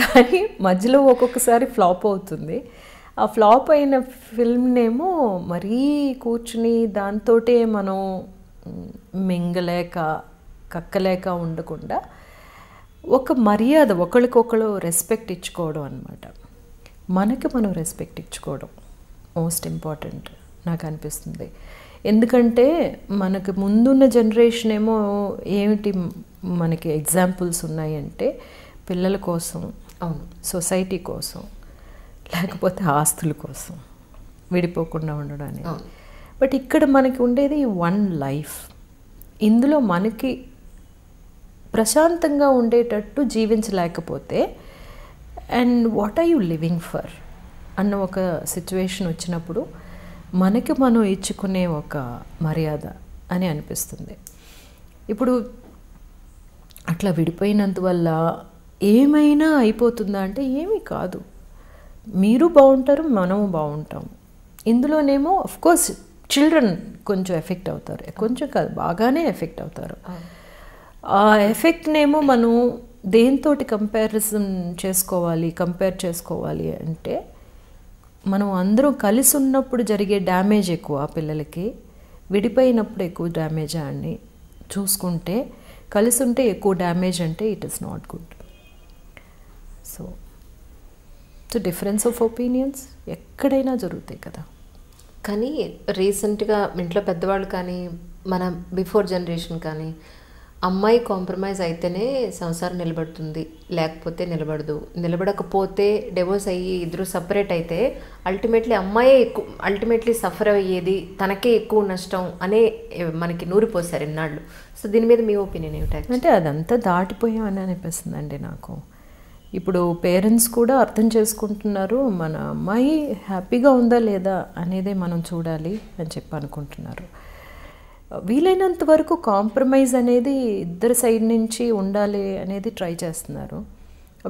కానీ మధ్యలో ఒక్కొక్కసారి ఫ్లాప్ అవుతుంది. ఆ ఫ్లాప్ అయిన ఫిల్మ్నేమో మరీ కూర్చుని దాంతోటే మనం మింగలేక కక్కలేక ఉండకుండా ఒక మర్యాద, ఒకరికొకరు రెస్పెక్ట్ ఇచ్చుకోవడం అన్నమాట. మనకి మనం రెస్పెక్ట్ ఇచ్చుకోవడం మోస్ట్ ఇంపార్టెంట్ నాకు అనిపిస్తుంది. ఎందుకంటే మనకు ముందున్న జనరేషన్ ఏమో ఏమిటి మనకి ఎగ్జాంపుల్స్ ఉన్నాయంటే పిల్లల కోసం, అవును, సొసైటీ కోసం, లేకపోతే ఆస్తుల కోసం విడిపోకుండా ఉండడానికి. బట్ ఇక్కడ మనకి ఉండేది వన్ లైఫ్. ఇందులో మనకి ప్రశాంతంగా ఉండేటట్టు జీవించలేకపోతే and what are you living for అన్న ఒక సిచ్యువేషన్ వచ్చినప్పుడు మనకి మనం ఇచ్చుకునే ఒక మర్యాద అని అనిపిస్తుంది. ఇప్పుడు అట్లా విడిపోయినందువల్ల ఏమైనా అయిపోతుందా అంటే ఏమీ కాదు. మీరు బాగుంటారు, మనము బాగుంటాం. ఇందులోనేమో అఫ్కోర్స్ చిల్డ్రన్ కొంచెం ఎఫెక్ట్ అవుతారు, కొంచెం కాదు బాగానే ఎఫెక్ట్ అవుతారు. ఆ ఎఫెక్ట్నేమో మనం దేంతోటి కంపేర్ చేసుకోవాలి అంటే మనం అందరం కలిసి ఉన్నప్పుడు జరిగే డ్యామేజ్ ఎక్కువ పిల్లలకి, విడిపోయినప్పుడు ఎక్కువ డ్యామేజ్ అని చూసుకుంటే, కలిసి ఉంటే ఎక్కువ డ్యామేజ్ అంటే it is not good. So difference of opinions ఎక్కడైనా జరుగుతాయి కదా. కానీ రీసెంట్గా ఇంట్లో పెద్దవాళ్ళు కానీ మన బిఫోర్ జనరేషన్ కానీ అమ్మాయి కాంప్రమైజ్ అయితేనే సంసారం నిలబడుతుంది, లేకపోతే నిలబడదు, నిలబడకపోతే డివోర్స్ అయ్యి ఇద్దరు సపరేట్ అయితే అల్టిమేట్లీ సఫర్ అయ్యేది, తనకే ఎక్కువ నష్టం అనే మనకి నూరిపోసారు ఇన్నాళ్ళు. సో దీని మీద మీ ఒపీనియన్ ఏమిటి? అంటే అదంతా దాటిపోయామని అనిపిస్తుందండి నాకు. ఇప్పుడు పేరెంట్స్ కూడా అర్థం చేసుకుంటున్నారు, మన అమ్మాయి హ్యాపీగా ఉందా లేదా అనేదే మనం చూడాలి అని చెప్పి అనుకుంటున్నారు. వీలైనంత వరకు కాంప్రమైజ్ అనేది ఇద్దరు సైడ్ నుంచి ఉండాలి అనేది ట్రై చేస్తున్నారు.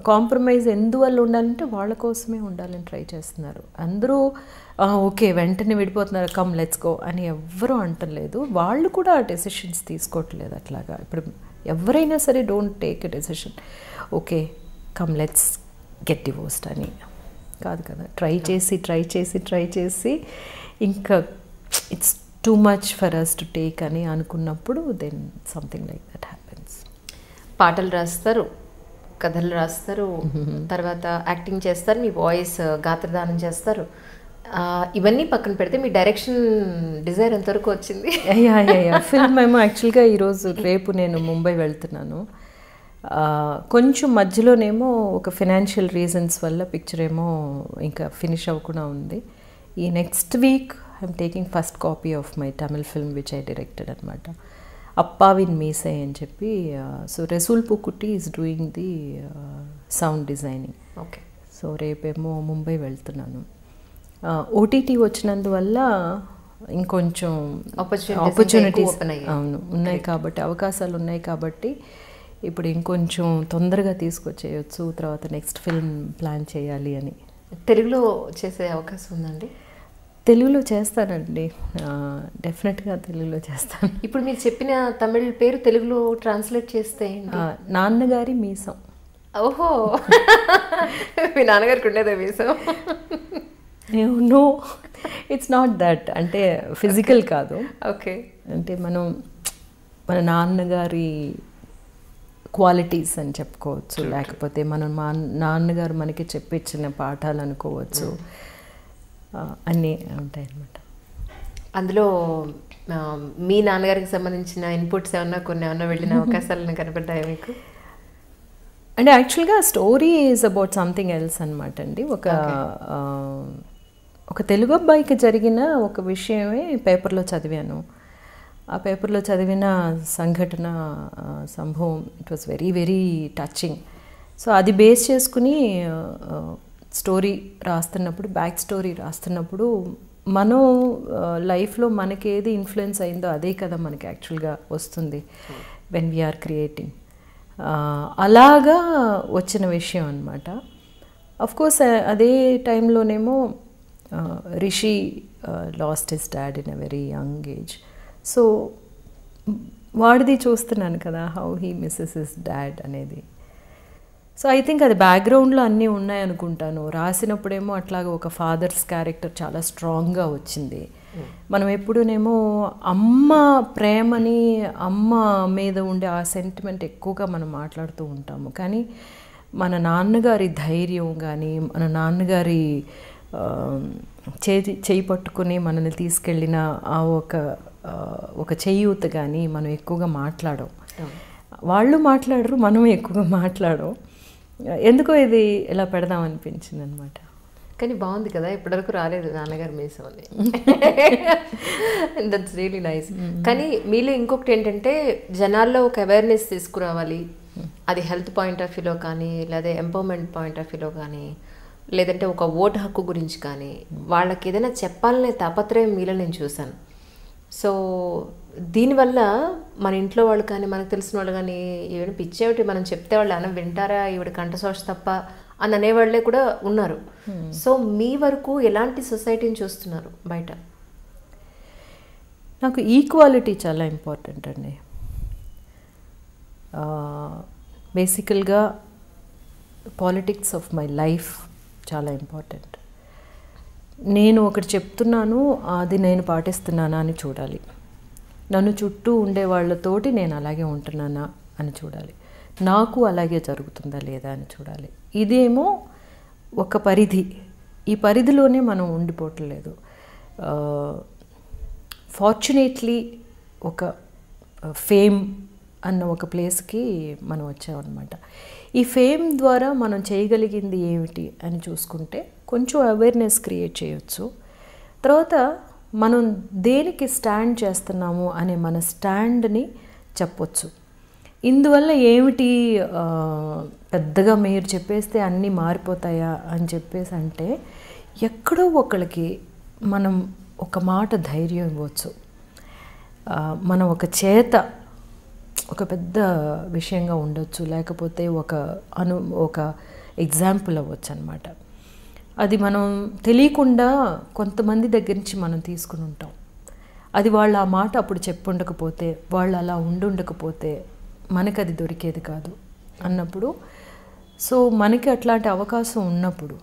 కాంప్రమైజ్ ఎందువల్ల ఉండాలంటే వాళ్ళ కోసమే ఉండాలని ట్రై చేస్తున్నారు. అందరూ ఓకే వెంటనే విడిపోతున్నారు, కమ్ లెట్స్ గో అని ఎవ్వరూ అంటలేదు. వాళ్ళు కూడా ఆ డెసిషన్స్ తీసుకోవట్లేదు అట్లాగా. ఇప్పుడు ఎవరైనా సరే don't take a decision okay come let's get divorced అని కాదు కదా. ట్రై చేసి ఇంకా it's too much for us to take అని అనుకున్నప్పుడు then something like that happens. పాటలు రాస్తారు, కథలు రాస్తారు, తర్వాత యాక్టింగ్ చేస్తారు, మీ వాయిస్ గాత్రదానం చేస్తారు. ఇవన్నీ పక్కన పెడితే మీ డైరెక్షన్ డిజైర్ ఎంతవరకు వచ్చింది? ఫిల్మ్ ఏమో యాక్చువల్గా రేపు నేను ముంబై వెళ్తున్నాను. కొంచెం మధ్యలోనేమో ఒక ఫినాన్షియల్ రీజన్స్ వల్ల పిక్చర్ ఏమో ఇంకా ఫినిష్ అవ్వకుండా ఉంది. ఈ next week I'm taking first copy of my Tamil film which I directed అనమాట, అప్పావిన్ మీసై అని చెప్పి. So Resul Pookutty is doing the sound designing. Okay. So రేపేమో ముంబై వెళ్తున్నాను. ఓటీటీ వచ్చినందువల్ల ఇంకొంచెం ఆపర్చునిటీస్ అవును ఉన్నాయి కాబట్టి, అవకాశాలు ఉన్నాయి కాబట్టి ఇప్పుడు ఇంకొంచెం తొందరగా తీసుకొచ్చేయచ్చు. తర్వాత నెక్స్ట్ ఫిల్మ్ ప్లాన్ చేయాలి అని. తెలుగులో చేసే అవకాశం ఉందండి? తెలుగులో చేస్తానండి, డెఫినెట్గా తెలుగులో చేస్తాను. ఇప్పుడు మీరు చెప్పిన తమిళ్ పేరు తెలుగులో ట్రాన్స్లేట్ చేస్తే నాన్నగారి మీసం. ఓహో, మీ నాన్నగారికి ఉండేదే మీసం? No, it's not that. అంటే ఫిజికల్ కాదు. ఓకే. అంటే మన నాన్నగారి క్వాలిటీస్ అని చెప్పుకోవచ్చు, లేకపోతే మా నాన్నగారు మనకి చెప్పించిన పాఠాలు అనుకోవచ్చు, అన్నీ ఉంటాయి అన్నమాట. అందులో మీ నాన్నగారికి సంబంధించిన ఇన్పుట్స్ ఏమన్నా వెళ్ళిన అవకాశాలను కనపడ్డాయా మీకు? అంటే యాక్చువల్గా story is about something else అనమాట అండి. ఒక తెలుగు అబ్బాయికి జరిగిన ఒక విషయమే పేపర్లో చదివాను. ఆ పేపర్లో చదివిన సంభవం it was very very touching. So అది బేస్ చేసుకుని స్టోరీ రాస్తున్నప్పుడు, బ్యాక్ స్టోరీ రాస్తున్నప్పుడు మనం లైఫ్లో మనకి ఏది ఇన్ఫ్లుయెన్స్ అయిందో అదే కదా మనకి యాక్చువల్గా వస్తుంది వెన్ వీఆర్ క్రియేటింగ్. అలాగా వచ్చిన విషయం అనమాట. అఫ్కోర్స్ అదే టైంలోనేమో Rishi lost his dad in a very young age. So వాడిది చూస్తున్నాను కదా, how he misses his dad అనేది. సో ఐ థింక్ అది బ్యాక్గ్రౌండ్లో అన్నీ ఉన్నాయనుకుంటాను. రాసినప్పుడేమో అట్లాగా ఒక ఫాదర్స్ క్యారెక్టర్ చాలా స్ట్రాంగ్గా వచ్చింది. మనం ఎప్పుడూనేమో అమ్మ ప్రేమని, అమ్మ మీద ఉండే ఆ సెంటిమెంట్ ఎక్కువగా మనం మాట్లాడుతూ ఉంటాము. కానీ మన నాన్నగారి ధైర్యం కానీ, మన నాన్నగారి చేయి పట్టుకుని మనల్ని తీసుకెళ్ళిన ఆ ఒక చేయూత కానీ మనం ఎక్కువగా మాట్లాడం. వాళ్ళు మాట్లాడరు, మనం ఎక్కువగా మాట్లాడం. ఎందుకో ఇది ఇలా పెడదాం అనిపించింది అనమాట. కానీ బాగుంది కదా, ఇప్పటివరకు రాలేదు నాన్నగారు మీసం అని. That's really nice. కానీ మీలో ఇంకొకటి ఏంటంటే జనాల్లో ఒక అవేర్నెస్ తీసుకురావాలి. అది హెల్త్ పాయింట్ ఆఫ్ వ్యూలో కానీ, లేదా ఎంపవర్మెంట్ పాయింట్ ఆఫ్ వ్యూలో కానీ, లేదంటే ఒక ఓటు హక్కు గురించి కానీ వాళ్ళకి ఏదైనా చెప్పాలనే తాపత్రయం మీలో నేను చూశాను. సో దీనివల్ల మన ఇంట్లో వాళ్ళు కానీ, మనకు తెలిసిన వాళ్ళు కానీ, ఈవిడ పిచ్చేమిటి మనం చెప్తే వాళ్ళు అన్న వింటారా, ఈవిడ కంఠశోష తప్ప అని అనేవాళ్ళే కూడా ఉన్నారు. సో మీ వరకు ఎలాంటి సొసైటీని చూస్తున్నారు బయట? నాకు ఈక్వాలిటీ చాలా ఇంపార్టెంట్ అండి. బేసికల్గా పాలిటిక్స్ ఆఫ్ మై లైఫ్ చాలా ఇంపార్టెంట్. నేను ఒకటి చెప్తున్నాను, అది నేను పాటిస్తున్నానా అని చూడాలి. నన్ను చుట్టూ ఉండే వాళ్ళతోటి నేను అలాగే ఉంటున్నానా అని చూడాలి. నాకు అలాగే జరుగుతుందా లేదా అని చూడాలి. ఇదేమో ఒక పరిధి. ఈ పరిధిలోనే మనం ఉండిపోవట్లేదు. ఫార్చునేట్లీ ఒక ఫేమ్ అన్న ఒక ప్లేస్కి మనం వచ్చామన్నమాట. ఈ ఫేమ్ ద్వారా మనం చేయగలిగింది ఏమిటి అని చూసుకుంటే కొంచెం అవేర్నెస్ క్రియేట్ చేయొచ్చు. తర్వాత మనం దేనికి స్టాండ్ చేస్తున్నాము అనే మన స్టాండ్ని చెప్పొచ్చు. ఇందువల్ల ఏమిటి పెద్దగా మీరు చెప్పేస్తే అన్నీ మారిపోతాయా అని చెప్పేసి అంటే, ఎక్కడో ఒకళ్ళకి మనం ఒక మాట ధైర్యం ఇవ్వచ్చు. మనం ఒక చేత ఒక పెద్ద విషయంగా ఉండొచ్చు, లేకపోతే ఒక ఎగ్జాంపుల్ అవ్వచ్చు అనమాట. అది మనం తెలియకుండా కొంతమంది దగ్గర నుంచి మనం తీసుకుని ఉంటాం. అది వాళ్ళు ఆ మాట అప్పుడు చెప్పుండకపోతే, వాళ్ళు అలా ఉండకపోతే మనకు అది దొరికేది కాదు అన్నప్పుడు. సో మనకి అట్లాంటి అవకాశం ఉన్నప్పుడు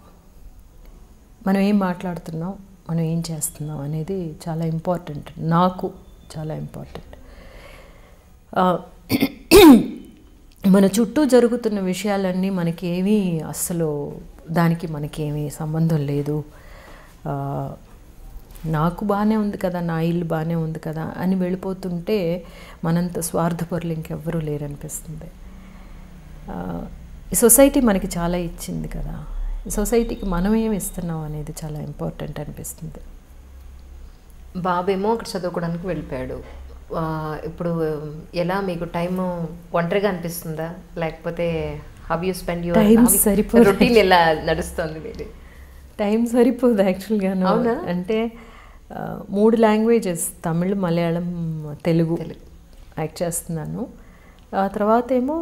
మనం ఏం మాట్లాడుతున్నాం, మనం ఏం చేస్తున్నాం అనేది చాలా ఇంపార్టెంట్. నాకు చాలా ఇంపార్టెంట్. మన చుట్టూ జరుగుతున్న విషయాలన్నీ మనకేమీ అస్సలు దానికి మనకేమీ సంబంధం లేదు. నాకు బాగానే ఉంది కదా, నా ఇల్లు బాగానే ఉంది కదా అని వెళ్ళిపోతుంటే మనంత స్వార్థపరులు ఇంకెవ్వరూ లేరనిపిస్తుంది. ఈ సొసైటీ మనకి చాలా ఇచ్చింది కదా, ఈ సొసైటీకి మనం ఏమి ఇస్తున్నాం అనేది చాలా ఇంపార్టెంట్ అనిపిస్తుంది. బాబేమో అక్కడ చదువుకోవడానికి వెళ్ళిపోయాడు. ఇప్పుడు ఎలా మీకు టైం ఒంటరిగా అనిపిస్తుందా, లేకపోతే how you spend your routine ఎలా నడుస్తుంది మీది? టైం సరిపోదు యాక్చువల్గాను. అంటే 3 లాంగ్వేజెస్, తమిళ్, మలయాళం, తెలుగు యాక్ట్ చేస్తున్నాను. ఆ తర్వాత ఏమో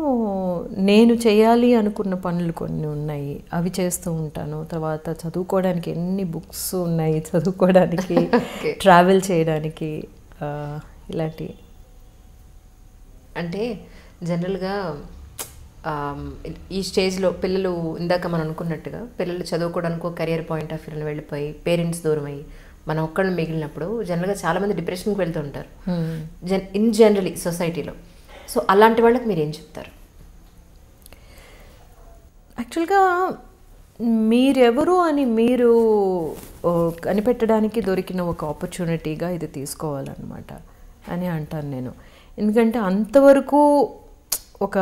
నేను చేయాలి అనుకున్న పనులు కొన్ని ఉన్నాయి, అవి చేస్తూ ఉంటాను. తర్వాత చదువుకోవడానికి ఎన్ని బుక్స్ ఉన్నాయి చదువుకోవడానికి, ట్రావెల్ చేయడానికి, ఇలాంటి. అంటే జనరల్గా ఈ స్టేజ్లో పిల్లలు, ఇందాక మనం అనుకున్నట్టుగా పిల్లలు చదువుకోవడానికి ఒక కెరియర్ పాయింట్ ఆఫ్ వ్యూలో వెళ్ళిపోయి పేరెంట్స్ దూరం అయ్యి మనం ఒక్కళ్ళు మిగిలినప్పుడు జనరల్గా చాలామంది డిప్రెషన్కి వెళ్తూ ఉంటారు ఇన్ జనరలీ సొసైటీలో. సో అలాంటి వాళ్ళకి మీరు ఏం చెప్తారు? యాక్చువల్గా మీరెవరు అని మీరు కనిపెట్టడానికి దొరికిన ఒక ఆపర్చునిటీగా ఇది తీసుకోవాలన్నమాట అని అంటాను నేను. ఎందుకంటే అంతవరకు ఒక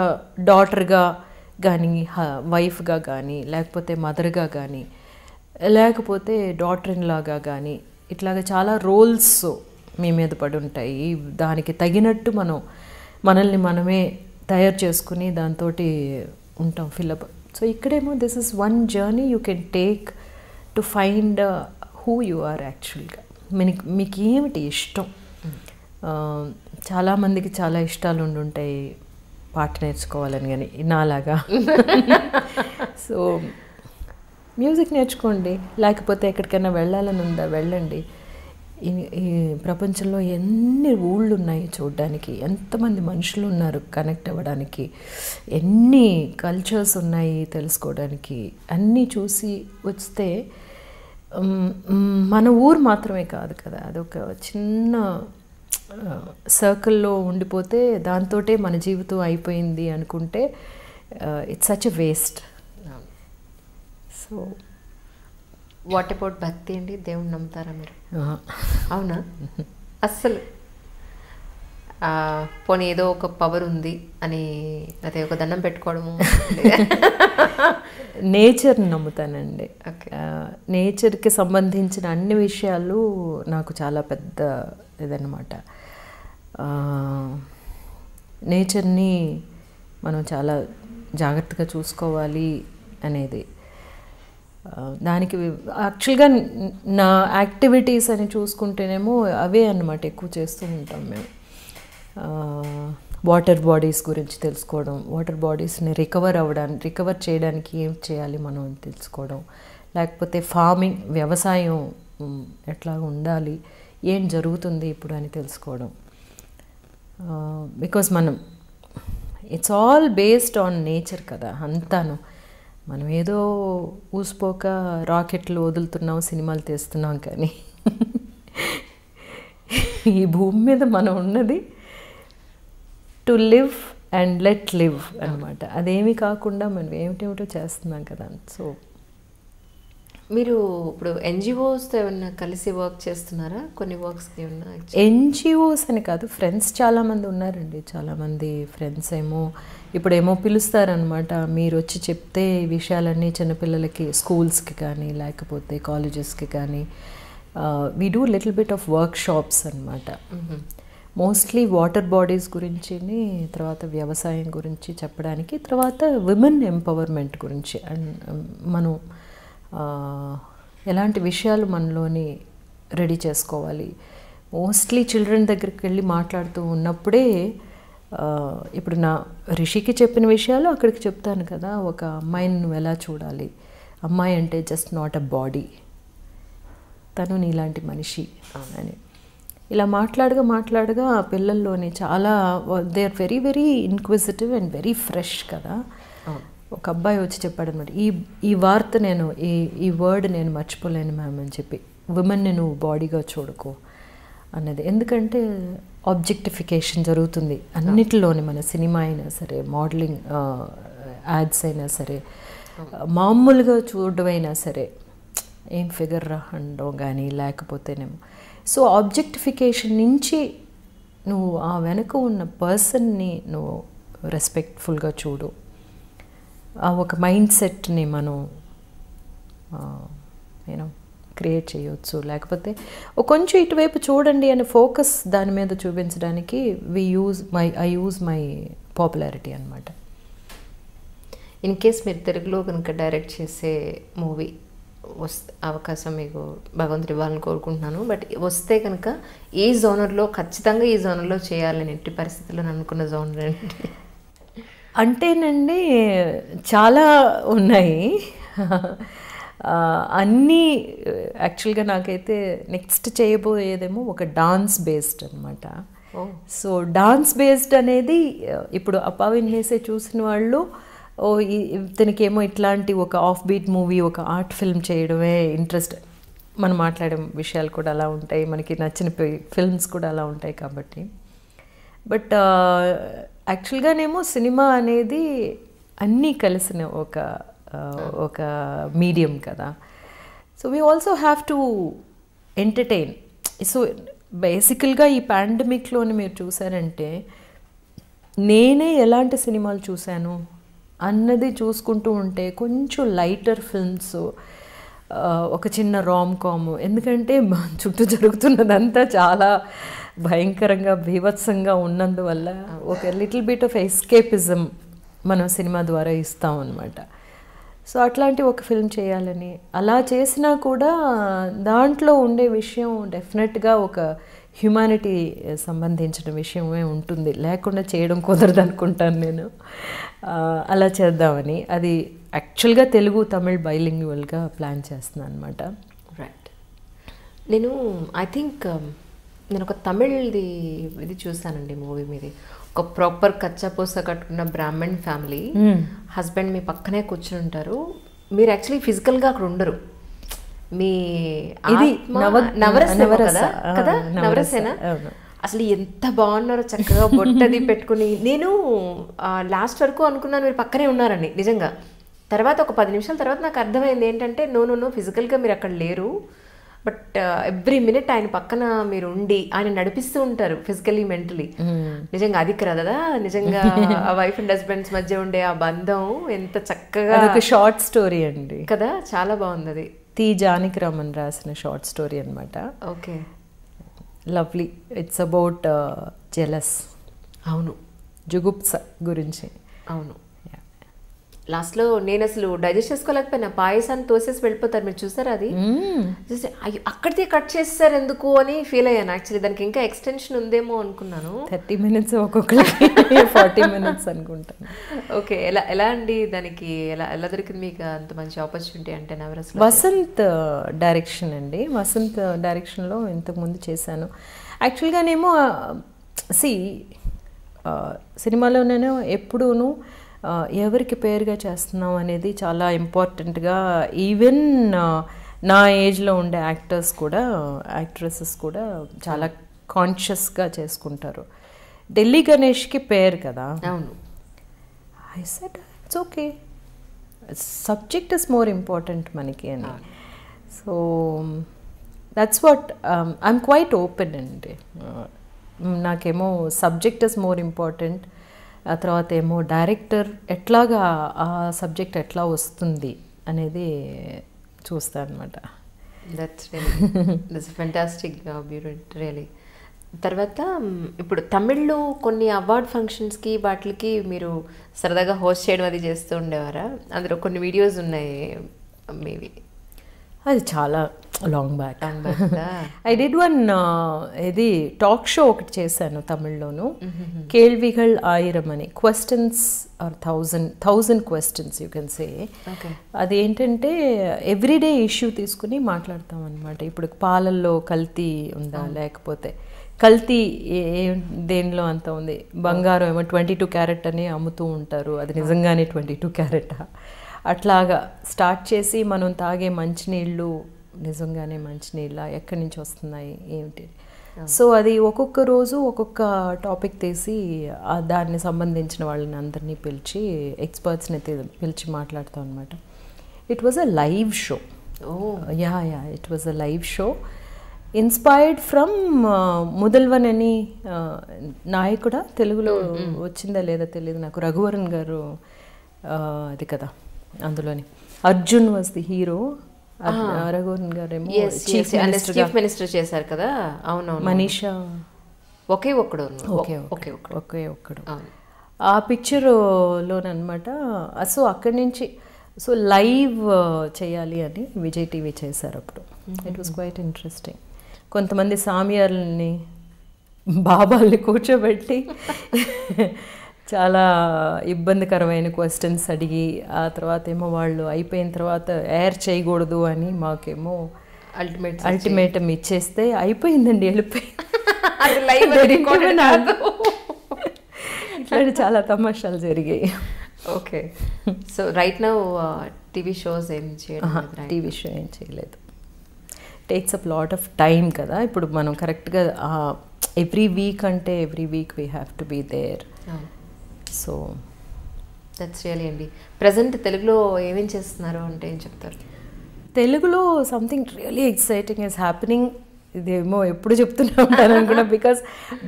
డాటర్గా కానీ, వైఫ్గా కానీ, లేకపోతే మదర్గా కానీ, లేకపోతే డాటర్ ఇన్ లాగా కానీ, ఇట్లాగా చాలా రోల్స్ మీ మీద పడి ఉంటాయి. దానికి తగినట్టు మనల్ని మనమే తయారు చేసుకుని దాంతో ఉంటాం ఫిల్అప్. సో ఇక్కడేమో this is one journey you can take to find who you are యాక్చువల్గా. మీకు ఏమిటి ఇష్టం? చాలామందికి చాలా ఇష్టాలు ఉండుంటాయి పాట నేర్చుకోవాలని, కానీ నాలాగా. సో మ్యూజిక్ నేర్చుకోండి, లేకపోతే ఎక్కడికైనా వెళ్ళాలని ఉందా వెళ్ళండి. ఈ ప్రపంచంలో ఎన్ని ఊళ్ళు ఉన్నాయి చూడడానికి, ఎంతమంది మనుషులు ఉన్నారు కనెక్ట్ అవ్వడానికి, ఎన్ని కల్చర్స్ ఉన్నాయి తెలుసుకోవడానికి. అన్నీ చూసి వస్తే మన ఊరు మాత్రమే కాదు కదా, అదొక చిన్న సర్కిల్లో ఉండిపోతే దాంతోటే మన జీవితం అయిపోయింది అనుకుంటే it's such a waste. So what about భక్తి అండి? దేవుణ్ణి నమ్ముతారా మీరు? అవునా? అస్సలు పోనీ ఏదో ఒక పవర్ ఉంది అని, అదే ఒక దండం పెట్టుకోవడము? నేచర్ని నమ్ముతానండి. ఓకే. నేచర్కి సంబంధించిన అన్ని విషయాలు నాకు చాలా పెద్ద ఇదన్నమాట. నేచర్ని మనం చాలా జాగ్రత్తగా చూసుకోవాలి అనేది. దానికి యాక్చువల్గా నా యాక్టివిటీస్ అని చూసుకుంటేనేమో అవే అన్నమాట ఎక్కువ చేస్తూ ఉంటాం మేము. వాటర్ బాడీస్ గురించి తెలుసుకోవడం, వాటర్ బాడీస్ని రికవర్ చేయడానికి ఏం చేయాలి మనం తెలుసుకోవడం, లేకపోతే ఫార్మింగ్, వ్యవసాయం ఎట్లా ఉండాలి, ఏం జరుగుతుంది ఇప్పుడు అని తెలుసుకోవడం. Because it's all based on nature కదా అంతాను. మనం ఏదో ఊసిపోక రాకెట్లు వదులుతున్నాం, సినిమాలు తీస్తున్నాం, కానీ ఈ భూమి మీద మనం ఉన్నది to live and let live అనమాట. అదేమీ కాకుండా మనం ఏమిటేమిటో చేస్తున్నాం కదా. సో మీరు ఇప్పుడు ఎన్జిఓస్తో ఏమన్నా కలిసి వర్క్ చేస్తున్నారా? కొన్ని వర్క్స్కి ఏమన్నా? ఎన్జిఓస్ అని కాదు, ఫ్రెండ్స్ చాలామంది ఉన్నారండి. చాలామంది ఫ్రెండ్స్ ఇప్పుడేమో పిలుస్తారనమాట. మీరు వచ్చి చెప్తే ఈ విషయాలన్నీ చిన్నపిల్లలకి స్కూల్స్కి కానీ లేకపోతే కాలేజెస్కి కానీ we do little bit of work shops అనమాట. మోస్ట్లీ వాటర్ బాడీస్ గురించి, తర్వాత వ్యవసాయం గురించి చెప్పడానికి, తర్వాత విమెన్ ఎంపవర్మెంట్ గురించి. అండ్ మనం ఎలాంటి విషయాలు మనలోని రెడీ చేసుకోవాలి. మోస్ట్లీ చిల్డ్రన్ దగ్గరికి వెళ్ళి మాట్లాడుతూ ఉన్నప్పుడే ఇప్పుడు నా రిషికి చెప్పిన విషయాలు అక్కడికి చెప్తాను కదా. ఒక అమ్మాయిని నువ్వు ఎలా చూడాలి, అమ్మాయి అంటే జస్ట్ నాట్ అ బాడీ, తను నీలాంటి మనిషి అని ఇలా మాట్లాడగా పిల్లల్లోని చాలా they are very very inquisitive and very fresh కదా. ఒక అబ్బాయి వచ్చి చెప్పాడు అనమాట, ఈ వార్త నేను ఈ వర్డ్ నేను మర్చిపోలేను మ్యామ్ అని చెప్పి, విమెన్ని నువ్వు బాడీగా చూడకు అన్నది. ఎందుకంటే ఆబ్జెక్టిఫికేషన్ జరుగుతుంది అన్నిటిలోని, మన సినిమా అయినా సరే, మోడలింగ్ యాడ్స్ అయినా సరే, మామూలుగా చూడడమైనా సరే, ఏం ఫిగర్ అనడం కానీ లేకపోతేనేమో. సో ఆబ్జెక్టిఫికేషన్ నుంచి నువ్వు ఆ వెనక ఉన్న పర్సన్ని నువ్వు రెస్పెక్ట్ఫుల్గా చూడు. ఆ ఒక మైండ్ సెట్ని మనం క్రియేట్ చేయవచ్చు. లేకపోతే కొంచెం ఇటువైపు చూడండి అని ఫోకస్ దాని మీద చూపించడానికి ఐ యూజ్ మై పాపులారిటీ అనమాట. ఇన్ కేస్ మీరు తెలుగులో కనుక డైరెక్ట్ చేసే మూవీ అవకాశం మీకు భగవంతుడు ఇవ్వాలని కోరుకుంటున్నాను. బట్ వస్తే కనుక ఏ జోనర్లో, ఖచ్చితంగా ఈ జోనర్లో చేయాలని ఎట్టి పరిస్థితుల్లో అనుకున్న జోనర్ ఏంటి? అంటేనండి చాలా ఉన్నాయి. అన్నీ యాక్చువల్గా నాకైతే నెక్స్ట్ చేయబోయేదేమో ఒక డాన్స్ బేస్డ్ అనమాట. సో డాన్స్ బేస్డ్ అనేది ఇప్పుడు అపావిన్నేసే చూసిన వాళ్ళు ఇతనికేమో ఇట్లాంటి ఒక ఆఫ్ బీట్ మూవీ, ఒక ఆర్ట్ ఫిల్మ్ చేయడమే ఇంట్రెస్ట్. మనం మాట్లాడే విషయాలు కూడా అలా ఉంటాయి, మనకి నచ్చిన ఫిల్మ్స్ కూడా అలా ఉంటాయి కాబట్టి. బట్ యాక్చువల్గానేమో సినిమా అనేది అన్నీ కలిసిన ఒక మీడియం కదా. So we also have to entertain. So బేసికల్గా ఈ పాండమిక్లోని మీరు చూసారంటే నేనే ఎలాంటి సినిమాలు చూశాను అన్నది చూసుకుంటూ ఉంటే కొంచెం లైటర్ ఫిల్మ్స్, ఒక చిన్న రామ్ కామ్, ఎందుకంటే చుట్టూ జరుగుతున్నదంతా చాలా భయంకరంగా బీభత్సంగా ఉన్నందువల్ల ఒక లిటిల్ బిట్ ఆఫ్ ఎస్కేపిజం మనం సినిమా ద్వారా ఇస్తాం అన్నమాట. సో అట్లాంటి ఒక ఫిల్మ్ చేయాలని, అలా చేసినా కూడా దాంట్లో ఉండే విషయం డెఫినెట్గా ఒక హ్యుమానిటీ సంబంధించిన విషయమే ఉంటుంది, లేకుండా చేయడం కుదరదు అనుకుంటాను నేను. అలా చేద్దామని, అది యాక్చువల్గా తెలుగు తమిళ్ బైలింగ్యువల్గా ప్లాన్ చేస్తున్నాను అనమాట. రైట్. నేను ఐ థింక్ నేను ఒక తమిళ్ది ఇది చూసానండి, మూవీ మీది. ఒక ప్రాపర్ కచ్చా పూస కట్టుకున్న బ్రాహ్మణ్ ఫ్యామిలీ, హస్బెండ్ మీ పక్కనే కూర్చుని ఉంటారు, మీరు యాక్చువల్లీ ఫిజికల్గా అక్కడ ఉండరు, మీ నవరసేనా అసలు ఎంత బాగున్నారో, చక్కగా బొట్టది పెట్టుకుని. నేను లాస్ట్ వరకు అనుకున్నాను మీరు పక్కనే ఉన్నారని నిజంగా. తర్వాత ఒక 10 నిమిషాల తర్వాత నాకు అర్థమైంది ఏంటంటే నో ఫిజికల్గా మీరు అక్కడ లేరు, బట్ ఎవ్రీ మినిట్ ఆయన పక్కన మీరు ఉండి ఆయన నడిపిస్తూ ఉంటారు ఫిజికలీ మెంటలీ. నిజంగా అది కదా నిజంగా ఆ వైఫ్ అండ్ హస్బెండ్స్ మధ్య ఉండే ఆ బంధం ఎంత చక్కగా. ఒక షార్ట్ స్టోరీ అండి కదా, చాలా బాగుంది. అది టి జానకి రామన్ రాసిన షార్ట్ స్టోరీ అనమాట. Okay, lovely. It's about jealous. అవును, జుగుప్స గురించి. అవును. లాస్ట్లో నేను అసలు డైజెస్ట్ చేసుకోలేకపోయినా, పాయసాన్ని తోసేసి వెళ్ళిపోతారు, మీరు చూసారా అది? అక్కడితే కట్ చేస్తారు ఎందుకు అని ఫీల్ అయ్యాను యాక్చువల్లీ. దానికి ఇంకా ఎక్స్టెన్షన్ ఉందేమో అనుకున్నాను. 30 minutes ఒక్కొక్కరికి 40 minutes అనుకుంటాను. ఓకే, ఎలా అండి దానికి ఎలా దొరికింది మీకు అంత మంచి ఆపర్చునిటీ? అంటే నవరస్ వసంత్ డైరెక్షన్ అండి. వసంత్ డైరెక్షన్లో ఇంతకుముందు చేశాను. యాక్చువల్గానేమో సినిమాలోనేమో ఎప్పుడూను ఎవరికి పేరుగా చేస్తున్నాం అనేది చాలా ఇంపార్టెంట్గా, ఈవెన్ నా ఏజ్లో ఉండే యాక్టర్స్ కూడా యాక్ట్రెసెస్ కూడా చాలా కాన్షియస్గా చేసుకుంటారు. ఢిల్లీ గణేష్కి పేరు కదా. అవును. I said it's okay, subject is more important మనకి అని. So that's what I'm quite open అండి. నాకేమో సబ్జెక్ట్ ఇస్ మోర్ ఇంపార్టెంట్. ఆ తర్వాత ఏమో డైరెక్టర్ ఎట్లాగా ఆ సబ్జెక్ట్ ఎట్లా వస్తుంది అనేది చూస్తాను అనమాట. That's fantastic really. తర్వాత ఇప్పుడు తమిళ్లో కొన్ని అవార్డ్ ఫంక్షన్స్కి వాటికి మీరు సరదాగా హోస్ట్ చేయడం అది చేస్తూ ఉండేవారా? అందులో కొన్ని వీడియోస్ ఉన్నాయి మేబీ. అది చాలా long back. I did one ఇది టాక్ షో ఒకటి చేశాను తమిళ్లోను, కేల్విగల్ ఆయిరం అని. Questions or 1000 questions you can say. అదేంటంటే ఎవ్రీడే ఇష్యూ తీసుకుని మాట్లాడతాం అనమాట. ఇప్పుడు పాలల్లో కల్తీ ఉందా, లేకపోతే కల్తీ దేనిలో అంత ఉంది, బంగారం ఏమో 22 క్యారెట్ అని అమ్ముతూ ఉంటారు, అది నిజంగానే 22 క్యారెటా? అట్లాగా స్టార్ట్ చేసి మనం తాగే మంచినీళ్ళు నిజంగానే మంచినీళ్ళ, ఎక్కడి నుంచి వస్తున్నాయి ఏమిటి. సో అది ఒక్కొక్క రోజు ఒక్కొక్క టాపిక్ తీసి దాన్ని సంబంధించిన వాళ్ళని అందరినీ పిలిచి ఎక్స్పర్ట్స్ని పిలిచి మాట్లాడతాం అనమాట. It was a live show. Ya it was a live show inspired from Mudhalvan అని నాయకుడా, తెలుగులో వచ్చిందా లేదా తెలియదు నాకు, రఘువరన్ గారు అది కదా అందులోని. Arjun was the hero, Raghuvaran గారు ఏమో చీఫ్ మినిస్టర్ చేశారు కదా. అవునవును. మనీషా ఒకే ఒక్కడు. ఆ పిక్చర్లోనమాట. సో అక్కడి నుంచి సో లైవ్ చేయాలి అని విజయ్ టీవీ చేశారు అప్పుడు. It was quite interesting. కొంతమంది సామియార్లని బాబాల్ని కూర్చోబెట్టి చాలా ఇబ్బందికరమైన క్వశ్చన్స్ అడిగి, ఆ తర్వాత ఏమో వాళ్ళు అయిపోయిన తర్వాత ఎయిర్ చేయకూడదు అని మాకేమో అల్టిమేటం ఇచ్చేస్తే అయిపోయిందండి, వెళ్ళిపోయింది. ఇట్లాంటి చాలా తమాషాలు జరిగాయి. Okay. So right now TV shows ఏం చేయలేదు? టీవీ షో ఏం చేయలేదు. Takes up lot of time కదా. ఇప్పుడు మనం కరెక్ట్గా ఎవ్రీ వీక్ అంటే every week we have to be there. So that's really అండి. ప్రజెంట్ తెలుగులో ఏమేం చేస్తున్నారు అంటే ఏం చెప్తారు? తెలుగులో something really exciting is happening. ఇదేమో ఎప్పుడు చెప్తూనే ఉంటాను అనుకున్నా, because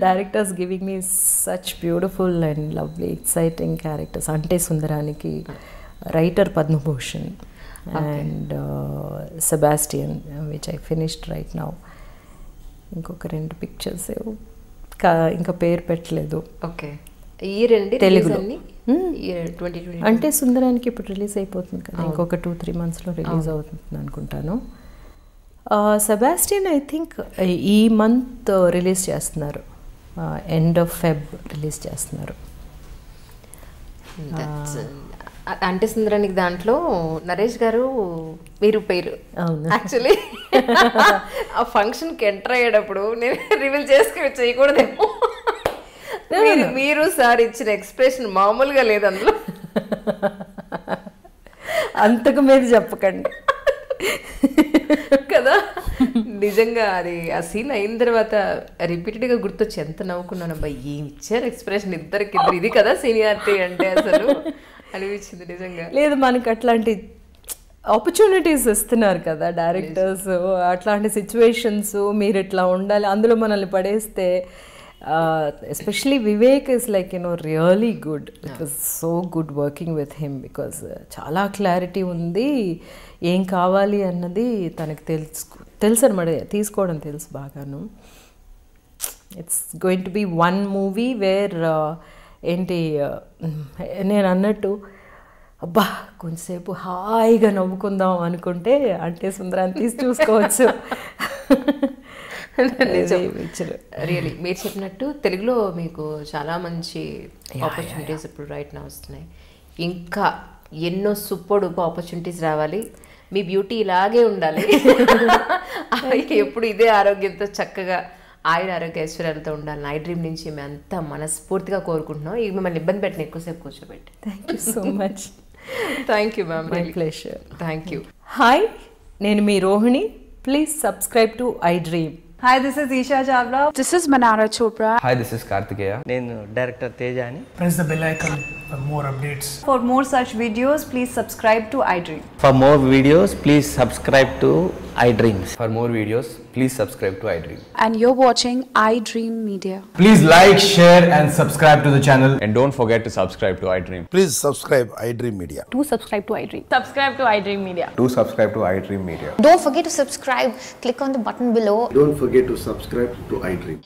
directors giving me such beautiful and lovely exciting characters. Ante Sundaraniki writer Padma Bhushan and Sebastian which I finished right now. ఇంకొక 2 పిక్చర్స్ ఇంకా పేరు పెట్టలేదు. ఓకే. ఈ 2 తెలుగులో 2020 అంటే సుందరానికి ఇప్పుడు రిలీజ్ అయిపోతుంది కదా, ఇంకొక 2-3 monthsలో రిలీజ్ అవుతుంది అనుకుంటాను. సెబాస్టియన్ ఐ థింక్ ఈ మంత్ రిలీజ్ చేస్తున్నారు, ఎండ్ ఆఫ్ ఫెబ్ రిలీజ్ చేస్తున్నారు. అంటే సుందరానికి దాంట్లో నరేష్ గారు మీరు పేరు యాక్చువల్లీ ఆ ఫంక్షన్కి ఎంటర్ అయ్యేటప్పుడు నేను రివీల్ చేయకూడదేమో. మీరు సార్ ఇచ్చిన ఎక్స్ప్రెషన్ మామూలుగా లేదు అందులో. అంతకు మీద చెప్పకండి కదా. నిజంగా అది ఆ సీన్ అయిన తర్వాత రిపీటెడ్గా గుర్తొచ్చి ఎంత నవ్వుకున్నాను. అబ్బా ఏం ఇచ్చారు ఎక్స్ప్రెషన్ ఇద్దరికి, ఇది కదా సీనియారిటీ అంటే అసలు అనిపించింది నిజంగా. లేదు, మనకి అట్లాంటి ఆపర్చునిటీస్ ఇస్తున్నారు కదా డైరెక్టర్స్, అట్లాంటి సిచ్యువేషన్స్ మీరు ఇట్లా ఉండాలి, అందులో మనల్ని పడేస్తే. Especially Vivek is like really good. It was so good working with him because చాలా క్లారిటీ ఉంది, ఏం కావాలి అన్నది తనకు తెలుసు అనమాట, తీసుకోవడం తెలుసు బాగాను. It's going to be one movie where ఏంటి నేను అన్నట్టు అబ్బా కొంచెంసేపు హాయిగా నవ్వుకుందాం అనుకుంటే అంటే సుందరాన్ని తీసి చూసుకోవచ్చు. రియలీ మీరు చెప్పినట్టు తెలుగులో మీకు చాలా మంచి ఆపర్చునిటీస్ ఇప్పుడు రైట్ నా వస్తున్నాయి. ఇంకా ఎన్నో సూపర్ ఆపర్చునిటీస్ రావాలి. మీ బ్యూటీ ఇలాగే ఉండాలి, ఎప్పుడు ఇదే ఆరోగ్యంతో చక్కగా ఆయుర ఆరోగ్య ఐశ్వర్యాలతో ఉండాలని ఐ డ్రీమ్ నుంచి మేము అంతా మనస్ఫూర్తిగా కోరుకుంటున్నాం. ఇవి మిమ్మల్ని ఇబ్బంది పెట్టిన ఎక్కువసేపు కూర్చోబెట్టి. Thank you so much. Thank you ma'am, my pleasure. Thank you. Hi, నేను మీ Rohini. Please subscribe to I dream. Hi, this is Isha Chavla. This is Manara Chopra. Hi, this is Kartikeya. నేను డైరెక్టర్ తేజ అని. Press the bell icon for more updates. For more such videos, please subscribe to iDream. For more videos, please subscribe to iDreams. For more videos, please subscribe to iDream. And you're watching iDream Media. Please like, share and subscribe to the channel. And don't forget to subscribe to iDream. Please subscribe iDream Media. Do subscribe to iDream. Subscribe to iDream Media. Do subscribe to iDream Media. Don't forget to subscribe. Click on the button below. Don't forget to subscribe to iDream.